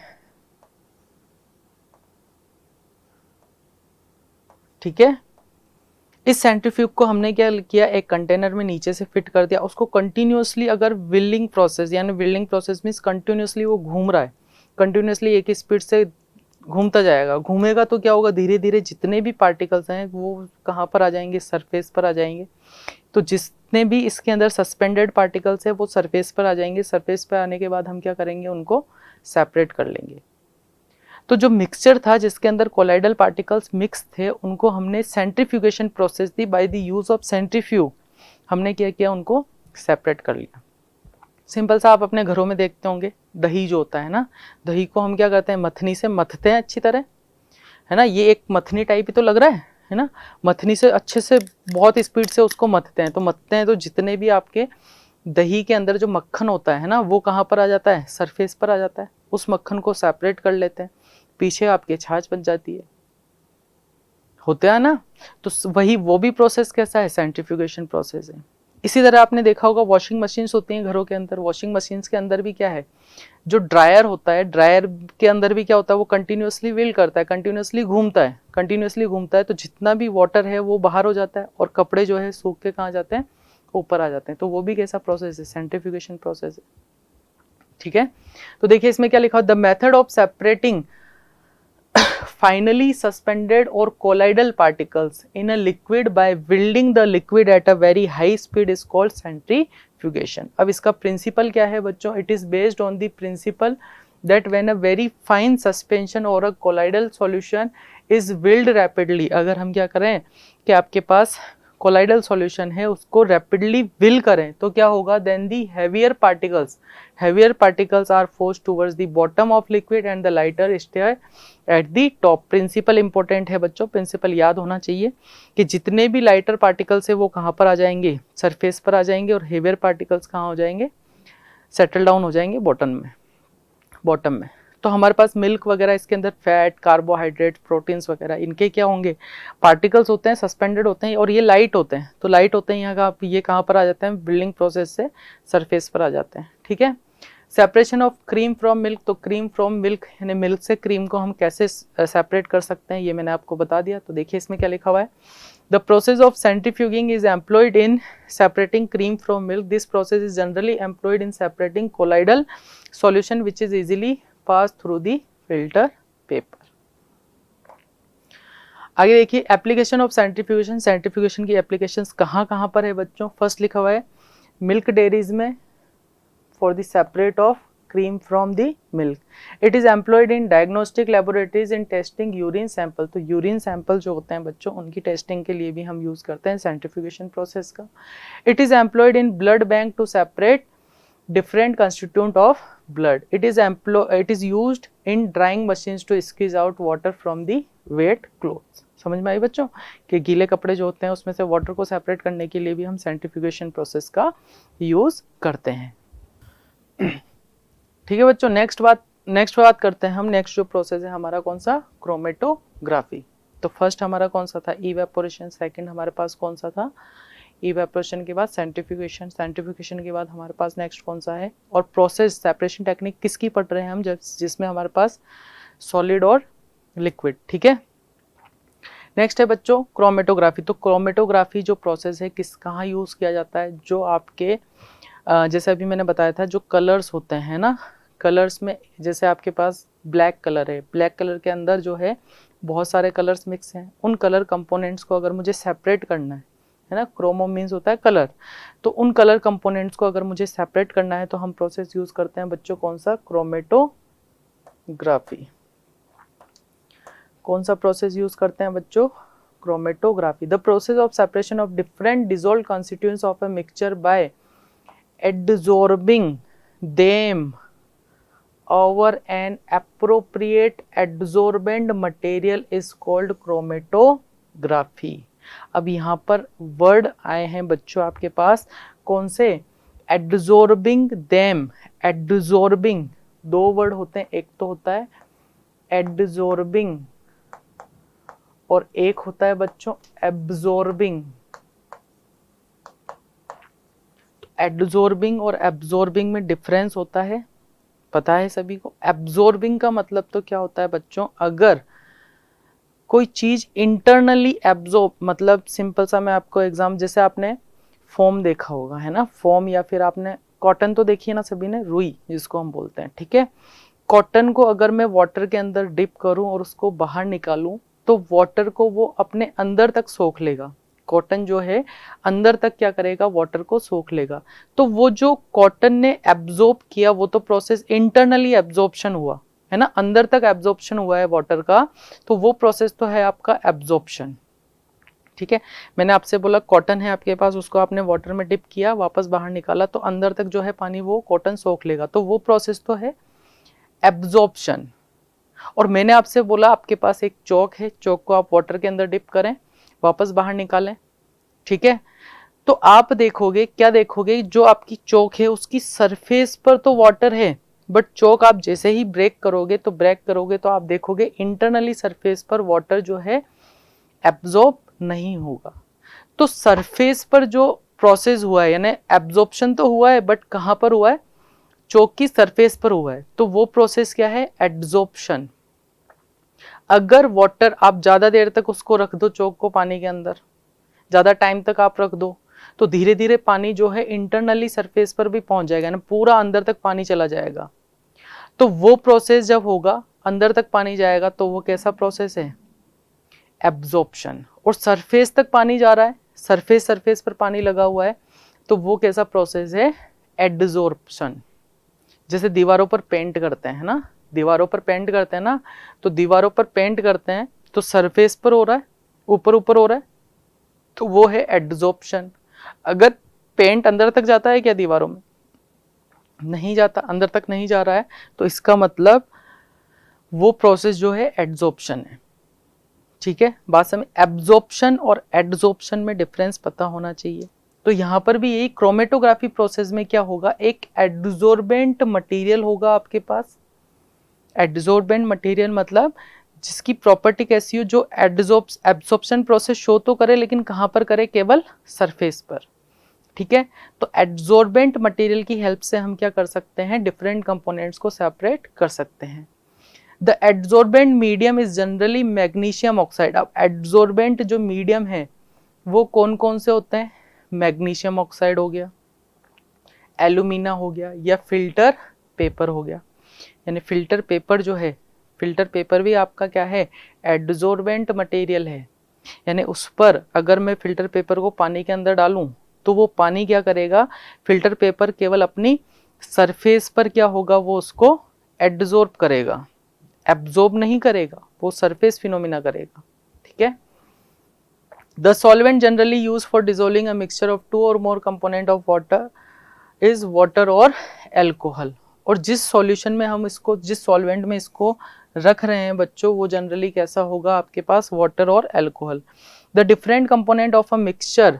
ठीक है। इस सेंट्रीफ्यूग को हमने क्या किया, एक कंटेनर में नीचे से फिट कर दिया, उसको कंटिन्यूअसली, अगर विलिंग प्रोसेस, यानी विलिंग प्रोसेस मीन्स कंटिन्यूअसली वो घूम रहा है, कंटिन्यूअसली एक ही स्पीड से घूमता जाएगा, घूमेगा तो क्या होगा, धीरे धीरे जितने भी पार्टिकल्स हैं वो कहाँ पर आ जाएंगे, सरफेस पर आ जाएंगे। तो जितने भी इसके अंदर सस्पेंडेड पार्टिकल्स है वो सरफेस पर आ जाएंगे, सरफेस पर आने के बाद हम क्या करेंगे, उनको सेपरेट कर लेंगे। तो जो मिक्सचर था जिसके अंदर कोलाइडल पार्टिकल्स मिक्स थे, उनको हमने centrifugation process the, by the use of centrifuge हमने क्या किया, उनको सेपरेट कर लिया। सिंपल सा आप अपने घरों में देखते होंगे, दही जो होता है ना, दही को हम क्या करते हैं, मथनी से मथते हैं अच्छी तरह, है ना, ये एक मथनी टाइप ही तो लग रहा है ना, मथनी से अच्छे से बहुत स्पीड से उसको मथते हैं। तो मथते हैं तो जितने भी आपके दही के अंदर जो मक्खन होता है ना, वो कहाँ पर आ जाता है, सरफेस पर आ जाता है, उस मक्खन को सेपरेट कर लेते हैं, पीछे आपके छाछ बन जाती है, होता है ना। तो वही वो भी प्रोसेस कैसा है, सेंट्रीफ्यूगेशन प्रोसेस है। इसी तरह आपने देखा होगा वॉशिंग मशीन्स होती हैं घरों के अंदर, वॉशिंग मशीन्स के अंदर भी क्या है, जो ड्रायर होता है, ड्रायर के अंदर भी क्या होता है, वो कंटिन्यूअसली व्हील करता है, कंटिन्यूअसली घूमता है, कंटिन्यूअसली घूमता है, तो जितना भी वाटर है वो बाहर हो जाता है, और कपड़े जो है सूख के कहाँ जाते हैं, ऊपर आ जाते हैं। तो वो भी कैसा प्रोसेस है, सेंट्रीफ्यूगेशन प्रोसेस है, ठीक है। तो देखिए इसमें क्या लिखा, the method of separating finally suspended or colloidal particles in a liquid by welding the liquid at a very high speed is called centrifugation। अब इसका प्रिंसिपल क्या है बच्चों, it is based on the principle that when a very fine suspension or a colloidal solution is welled rapidly, अगर हम क्या करें कि आपके पास कोलाइडल सॉल्यूशन है उसको रैपिडली विल करें, तो क्या होगा, then the heavier particles are forced towards the bottom of liquid and the lighter stay at the top. Principle important है बच्चों, प्रिंसिपल याद होना चाहिए कि जितने भी लाइटर पार्टिकल्स है वो कहाँ पर आ जाएंगे, सरफेस पर आ जाएंगे, और हेवियर पार्टिकल्स कहाँ हो जाएंगे, सेटल डाउन हो जाएंगे बॉटम में। तो हमारे पास मिल्क वगैरह, इसके अंदर फैट, कार्बोहाइड्रेट, प्रोटीन्स वगैरह, इनके क्या होंगे, पार्टिकल्स होते हैं, सस्पेंडेड होते हैं, और ये लाइट होते हैं। तो लाइट होते हैं यहाँ का, ये कहाँ पर आ जाते हैं, बिल्डिंग प्रोसेस से सरफेस पर आ जाते हैं, ठीक है। Separation of cream from milk, तो क्रीम फ्रॉम मिल्क यानी मिल्क से क्रीम को हम कैसे सेपरेट कर सकते हैं, ये मैंने आपको बता दिया। तो देखिए इसमें क्या लिखा हुआ है, the process of centrifuging is employed in separating cream from milk, this process is generally employed in separating colloidal solution which is easily pass through the filter paper. आगे देखिए एप्लीकेशन ऑफ सेंट्रीफ्यूगेशन, सेंट्रीफ्यूगेशन की applications कहाँ पर है बच्चों। First लिखा हुआ है मिल्क डेयरीज में for the separate of cream from the milk. It is employed in diagnostic laboratories in testing urine sample. तो urine sample जो होते हैं बच्चों उनकी टेस्टिंग के लिए भी हम यूज़ करते हैं centrifugation process का. It is employed in blood bank to separate different constituent of blood. It is used in drying machines to squeeze out water from the wet clothes. समझ में आई बच्चों कि गीले कपड़े जो होते हैं उसमें से वाटर को सेपरेट करने के लिए भी हम सेंट्रीफ्यूगेशन प्रोसेस का यूज करते हैं. ठीक है बच्चों, नेक्स्ट बात करते हैं हम. नेक्स्ट जो प्रोसेस है हमारा कौन सा, क्रोमेटोग्राफी. तो फर्स्ट हमारा कौन सा था, इवेपोरेशन. सेकंड हमारे पास कौन सा था, इवेपोरेशन के बाद सेंट्रीफ्यूगेशन. सेंट्रीफ्यूगेशन के बाद हमारे पास नेक्स्ट कौन सा है, और प्रोसेस सेपरेशन टेक्निक किसकी पढ़ रहे हैं हम, जिसमें हमारे पास सॉलिड और लिक्विड. ठीक है, नेक्स्ट है बच्चों क्रोमेटोग्राफी. तो क्रोमेटोग्राफी जो प्रोसेस है कहाँ यूज़ किया जाता है, जो आपके जैसे अभी मैंने बताया था जो कलर्स होते हैं ना, कलर्स में जैसे आपके पास ब्लैक कलर है, ब्लैक कलर के अंदर जो है बहुत सारे कलर्स मिक्स हैं. उन कलर कंपोनेंट्स को अगर मुझे सेपरेट करना है ना, क्रोमो मीन्स होता है कलर, तो उन कलर कंपोनेंट्स को अगर मुझे सेपरेट करना है तो हम प्रोसेस यूज़ करते हैं बच्चों कौन सा, क्रोमेटोग्राफी. कौन सा प्रोसेस यूज करते हैं बच्चों, chromatography. The process of separation of different dissolved constituents of a mixture by adsorbing them over an appropriate adsorbent material is called chromatography. अब यहाँ पर वर्ड आए हैं बच्चों आपके पास कौन से, एडजॉर्बिंग देम. एडजॉर्बिंग दो वर्ड होते हैं, एक तो होता है एडजॉर्बिंग और एक होता है बच्चों एब्जॉर्बिंग. एडजॉर्बिंग और एब्जॉर्बिंग में डिफरेंस होता है, पता है सभी को. एब्जॉर्बिंग का मतलब तो क्या होता है बच्चों, अगर कोई चीज इंटरनली एब्जॉर्ब, मतलब सिंपल सा मैं आपको एग्जाम, जैसे आपने फोम देखा होगा है ना, फोम, या फिर आपने कॉटन तो देखी है ना सभी ने, रुई जिसको हम बोलते हैं. ठीक है, कॉटन को अगर मैं वाटर के अंदर डिप करूं और उसको बाहर निकालूं तो वाटर को वो अपने अंदर तक सोख लेगा. कॉटन जो है अंदर तक क्या करेगा, वाटर को सोख लेगा. तो वो जो कॉटन ने एब्जॉर्ब किया वो तो प्रोसेस इंटरनली एब्जॉर्प्शन हुआ है ना, अंदर तक एब्जॉर्प्शन हुआ है वाटर का, तो वो प्रोसेस तो है आपका एब्जॉर्प्शन. ठीक है, मैंने आपसे बोला कॉटन है आपके पास, उसको आपने वाटर में डिप किया, वापस बाहर निकाला, तो अंदर तक जो है पानी वो कॉटन सोख लेगा, तो वो प्रोसेस तो है एब्जॉर्प्शन. और मैंने आपसे बोला आपके पास एक चौक है, चौक को आप वाटर के अंदर डिप करें, वापस बाहर निकालें. ठीक है, तो आप देखोगे, क्या देखोगे, जो आपकी चौक है उसकी सरफेस पर तो वाटर है, बट चौक आप जैसे ही ब्रेक करोगे तो आप देखोगे इंटरनली सरफेस पर वाटर जो है एब्जॉर्ब नहीं होगा. तो सरफेस पर जो प्रोसेस हुआ है, यानी एब्जॉर्प्शन तो हुआ है बट कहां पर हुआ है, चौक की सरफेस पर हुआ है, तो वो प्रोसेस क्या है, एडजॉर्प्शन. अगर वाटर आप ज्यादा देर तक उसको रख दो, चौक को पानी के अंदर ज्यादा टाइम तक आप रख दो, तो धीरे धीरे पानी जो है इंटरनली सरफेस पर भी पहुंच जाएगा ना, पूरा अंदर तक पानी चला जाएगा. तो वो प्रोसेस जब होगा, अंदर तक पानी जाएगा, तो वो कैसा प्रोसेस है, एब्जॉर्प्शन. और सरफेस तक पानी जा रहा है, सरफेस पर पानी लगा हुआ है, तो वो कैसा प्रोसेस है, एडजॉर्प्शन. जैसे दीवारों पर पेंट करते हैं ना, दीवारों पर पेंट करते हैं ना, तो दीवारों पर पेंट करते हैं तो सरफेस पर हो रहा है, ऊपर हो रहा है, तो वो है एडजॉर्प्शन. अगर पेंट अंदर तक जाता है क्या, दीवारों में नहीं जाता, अंदर तक नहीं जा रहा है, तो इसका मतलब वो प्रोसेस जो है एडजॉर्प्शन है. ठीक है, बात समझ. एब्जॉर्प्शन और एडजॉर्प्शन में डिफरेंस पता होना चाहिए. तो यहाँ पर भी यही क्रोमेटोग्राफी प्रोसेस में क्या होगा, एक एडजॉर्बेंट मटेरियल होगा आपके पास. एडजॉर्बेंट मटेरियल मतलब जिसकी प्रॉपर्टी कैसी हो, जो एब्जॉर्प्शन प्रोसेस शो तो करे, लेकिन कहाँ पर करे, केवल सरफेस पर. ठीक है, तो एडजॉर्बेंट मटेरियल की हेल्प से हम क्या कर सकते हैं, डिफरेंट कंपोनेंट्स को सेपरेट कर सकते हैं. The adsorbent medium is generally magnesium oxide. अब एडजॉर्बेंट जो मीडियम है वो कौन कौन से होते हैं, मैग्नीशियम ऑक्साइड हो गया, एल्यूमिना हो गया, या फिल्टर पेपर हो गया. यानी फिल्टर पेपर जो है, फिल्टर पेपर भी आपका क्या है, एडजॉर्बेंट मटेरियल है. यानी उस पर अगर मैं फिल्टर पेपर को पानी के अंदर डालूं तो वो पानी क्या करेगा, फिल्टर पेपर केवल अपनी सरफेस पर क्या होगा, वो उसको एडजॉर्ब करेगा, एब्जॉर्ब नहीं करेगा, वो सरफेस फिनोमिना करेगा, ठीक है। The solvent generally use for dissolving a mixture of 2 और more component of water is water और एल्कोहल। और जिस सॉल्यूशन में हम इसको, जिस सॉल्वेंट में इसको रख रहे हैं बच्चों, वो जनरली कैसा होगा आपके पास, वाटर और alcohol. The different component of a mixture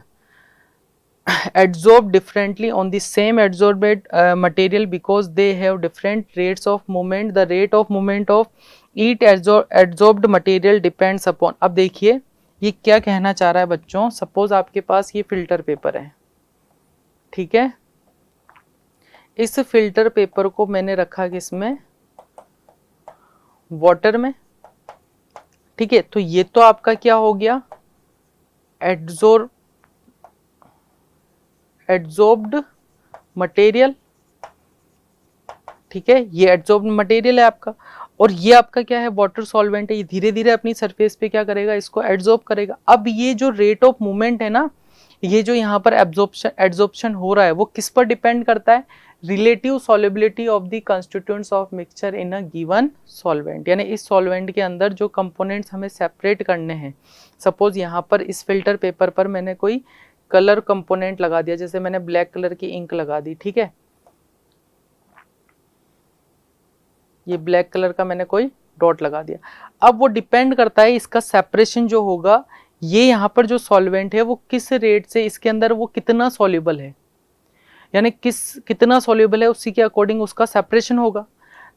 adsorb differently on the same adsorbed material because they have different rates of movement. The rate of movement of each adsorbed material depends upon। अब देखिए ये क्या कहना चाह रहा है बच्चों, suppose आपके पास ये फिल्टर पेपर है, ठीक है, इस फिल्टर पेपर को मैंने रखा किसमें, वाटर में, ठीक है। तो ये तो आपका क्या हो गया, एडजॉर्ब्ड मटेरियल, ठीक है, ये एडजॉर्ब्ड मटेरियल है आपका, और ये आपका क्या है, वाटर सॉल्वेंट है। ये धीरे धीरे अपनी सरफेस पे क्या करेगा, इसको एडजॉर्ब करेगा। अब ये जो रेट ऑफ मूवमेंट है ना, ये जो यहाँ पर एब्जॉर्प्शन हो रहा है, वो किस पर डिपेंड करता है, relative solubility of the constituents of mixture in a given solvent. यानी इस सॉल्वेंट के अंदर जो कंपोनेंट्स हमें सेपरेट करने हैं, सपोज यहाँ पर इस फिल्टर पेपर पर मैंने कोई कलर कंपोनेंट लगा दिया, जैसे मैंने ब्लैक कलर की इंक लगा दी, ठीक है, ये ब्लैक कलर का मैंने कोई डॉट लगा दिया। अब वो डिपेंड करता है इसका सेपरेशन जो होगा, ये यहाँ पर जो सॉल्वेंट है वो किस रेट से इसके अंदर वो कितना सॉल्युबल है, यानी कितना सॉल्युबल है, उसी के अकॉर्डिंग उसका सेपरेशन होगा।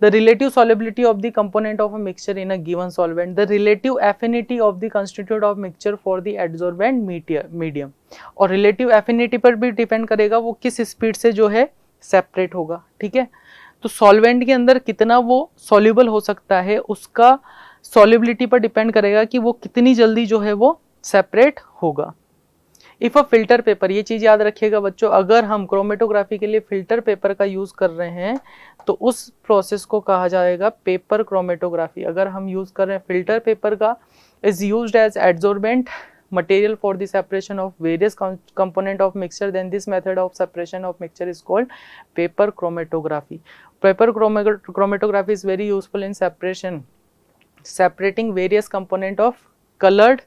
The relative solubility of the component of a mixture in a given solvent, the relative affinity of the constituent of mixture for the adsorbent medium, और relative affinity पर भी डिपेंड करेगा वो किस स्पीड से जो है सेपरेट होगा, ठीक है। तो सॉल्वेंट के अंदर कितना वो सॉल्युबल हो सकता है, उसका सॉल्युबिलिटी पर डिपेंड करेगा कि वो कितनी जल्दी जो है वो सेपरेट होगा। इफ अ फिल्टर पेपर, ये चीज याद रखिएगा बच्चों, अगर हम क्रोमेटोग्राफी के लिए फिल्टर पेपर का यूज कर रहे हैं तो उस प्रोसेस को कहा जाएगा पेपर क्रोमेटोग्राफी। अगर हम यूज कर रहे हैं फिल्टर पेपर का, is used as adsorbent material for the separation of various component of mixture, then this method of separation of mixture is called paper chromatography. Paper chromatography is very useful in separating various component of colored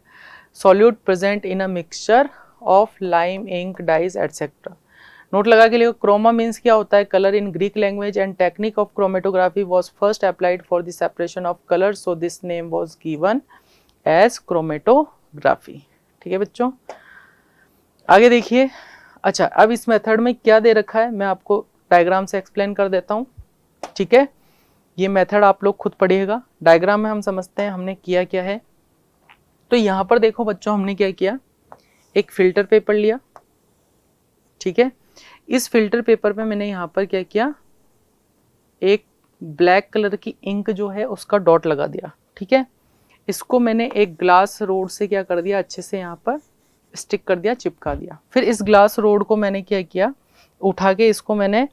solute present in a mixture of lime, ink, dyes etc. Note लगा के लिए, chroma means क्या होता है, colour in Greek language, and technique of chromatography was first applied for the separation of colour, so this name was given as chromatography. ठीक है बच्चों, आगे देखिए। अच्छा, अब इस मेथड में क्या दे रखा है मैं आपको डायग्राम से एक्सप्लेन कर देता हूँ, ठीक है। ये मेथड आप लोग खुद पढ़िएगा, डायग्राम में हम समझते हैं हमने किया क्या है। तो यहाँ पर देखो बच्चों, हमने क्या किया, एक फिल्टर पेपर लिया, ठीक है। इस फिल्टर पेपर पे मैंने यहाँ पर क्या किया, एक ब्लैक कलर की इंक जो है उसका डॉट लगा दिया, ठीक है। इसको मैंने एक ग्लास रोड से क्या कर दिया, अच्छे से यहाँ पर स्टिक कर दिया, चिपका दिया। फिर इस ग्लास रोड को मैंने क्या किया, उठा के इसको मैंने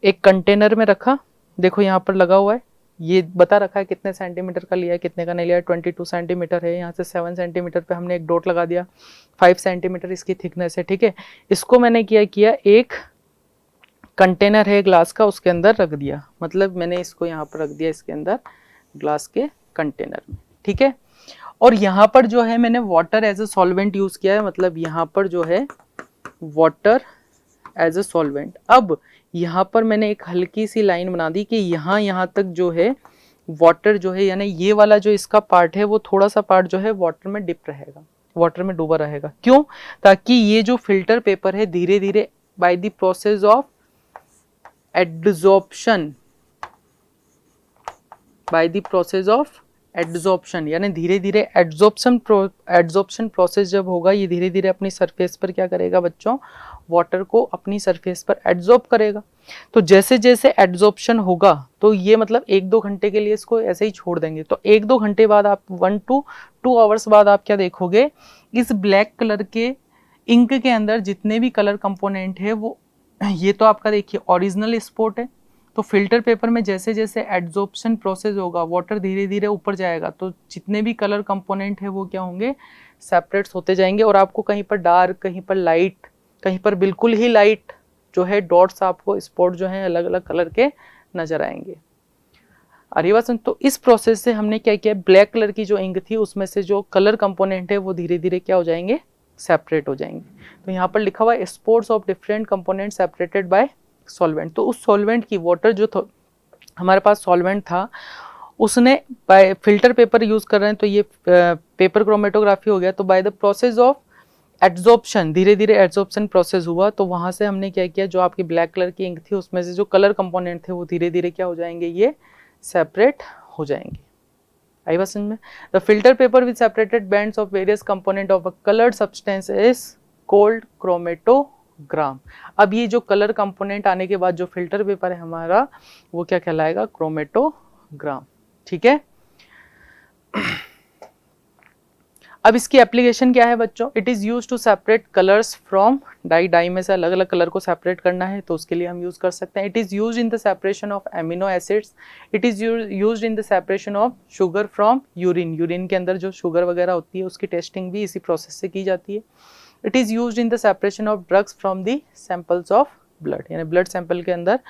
एक कंटेनर में रखा। देखो यहाँ पर लगा हुआ है, ये बता रखा है कितने सेंटीमीटर का लिया है, कितने का नहीं लिया है। 22 सेंटीमीटर है, यहाँ से 7 सेंटीमीटर पे हमने एक डॉट लगा दिया, 5 सेंटीमीटर इसकी थिकनेस है, ठीक है। इसको मैंने क्या किया, एक कंटेनर है ग्लास का, उसके अंदर रख दिया, मतलब मैंने इसको यहाँ पर रख दिया, इसके अंदर ग्लास के कंटेनर में, ठीक है। और यहाँ पर जो है मैंने water as a solvent use किया है, मतलब यहाँ पर जो है वाटर एज ए सॉल्वेंट। अब यहाँ पर मैंने एक हल्की सी लाइन बना दी कि यहाँ तक जो है वाटर जो है, यानी ये वाला जो इसका पार्ट है वो थोड़ा सा पार्ट जो है वाटर में डिप रहेगा, वाटर में डूबा रहेगा। क्यों, ताकि ये जो फिल्टर पेपर है धीरे धीरे bye the process of adsorption, bye the process of adsorption, यानी धीरे धीरे एडजॉर्प्शन प्रोसेस जब होगा, ये धीरे धीरे अपनी सरफेस पर क्या करेगा बच्चों, वाटर को अपनी सरफेस पर एडजॉर्ब करेगा। तो जैसे जैसे एडजॉर्प्शन होगा, तो ये मतलब 1-2 घंटे के लिए इसको ऐसे ही छोड़ देंगे। तो 1-2 घंटे बाद आप 1 to 2 आवर्स बाद आप क्या देखोगे, इस ब्लैक कलर के इंक के अंदर जितने भी कलर कंपोनेंट है वो, ये तो आपका देखिए ओरिजिनल स्पॉट है। तो फिल्टर पेपर में जैसे जैसे एडजॉर्प्शन प्रोसेस होगा, वाटर धीरे धीरे ऊपर जाएगा, तो जितने भी कलर कंपोनेंट है वो क्या होंगे, सेपरेट्स होते जाएंगे। और आपको कहीं पर डार्क, कहीं पर लाइट, कहीं पर बिल्कुल ही लाइट जो है डॉट्स आपको स्पॉट जो है अलग अलग कलर के नजर आएंगे। अरिवासन, तो इस प्रोसेस से हमने क्या किया, ब्लैक कलर की जो इंक थी उसमें से जो कलर कंपोनेंट है वो धीरे धीरे क्या हो जाएंगे, सेपरेट हो जाएंगे। तो यहाँ पर लिखा हुआ है sports of different component separated by solvent. तो उस सॉल्वेंट की वाटर जो हमारे पास सॉल्वेंट था उसने बाय फिल्टर पेपर यूज कर रहे हैं तो ये पेपर क्रोमेटोग्राफी हो गया। तो bye the process of adsorption, धीरे धीरे एड्जॉर्प्शन प्रोसेस हुआ, तो वहां से हमने क्या किया, जो आपकी ब्लैक कलर की इंक थी उसमें से जो कलर कंपोनेंट थे वो धीरे धीरे क्या हो जाएंगे, ये सेपरेट हो जाएंगे। आई बात समझ में? The filter paper with separated bands of various component of a coloured substance is called chromatogram. अब ये जो कलर कंपोनेंट आने के बाद जो फिल्टर पेपर है हमारा वो क्या कहलाएगा, क्रोमेटोग्राम। ठीक है। अब इसकी एप्लीकेशन क्या है बच्चों, it is use to separate colours from dye, dye में से अलग अलग कलर को सेपरेट करना है तो उसके लिए हम यूज कर सकते हैं। It is use in the separation of amino acids, it is use in the separation of sugar from urine, urine के अंदर जो शुगर वगैरह होती है उसकी टेस्टिंग भी इसी प्रोसेस से की जाती है। It is use in the separation of drugs from the samples of blood, यानी ब्लड सैंपल के अंदर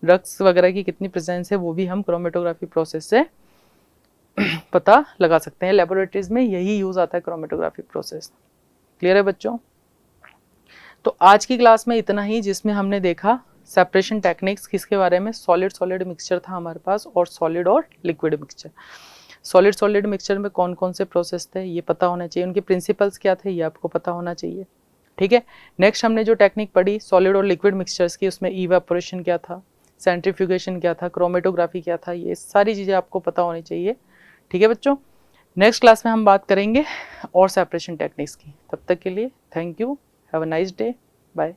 ड्रग्स वगैरह की कितनी प्रेजेंस है वो भी हम क्रोमेटोग्राफी प्रोसेस से पता लगा सकते हैं। लेबोरेटरीज में यही यूज आता है क्रोमेटोग्राफी प्रोसेस। क्लियर है बच्चों? तो आज की क्लास में इतना ही, जिसमें हमने देखा सेपरेशन टेक्निक्स किसके बारे में, सॉलिड सॉलिड मिक्सचर था हमारे पास और सॉलिड और liquid mixture. Solid solid mixture में कौन कौन से प्रोसेस थे ये पता होना चाहिए, उनके प्रिंसिपल्स क्या थे ये आपको पता होना चाहिए। ठीक है। नेक्स्ट हमने जो टेक्निक पढ़ी सॉलिड और लिक्विड मिक्सचर्स की, उसमें इवेपोरेशन क्या था, सेंट्रीफ्यूगेशन क्या था, क्रोमेटोग्राफी क्या था, ये सारी चीज़ें आपको पता होनी चाहिए। ठीक है बच्चों, नेक्स्ट क्लास में हम बात करेंगे और सेपरेशन टेक्निक्स की। तब तक के लिए thank you, have a nice day, bye.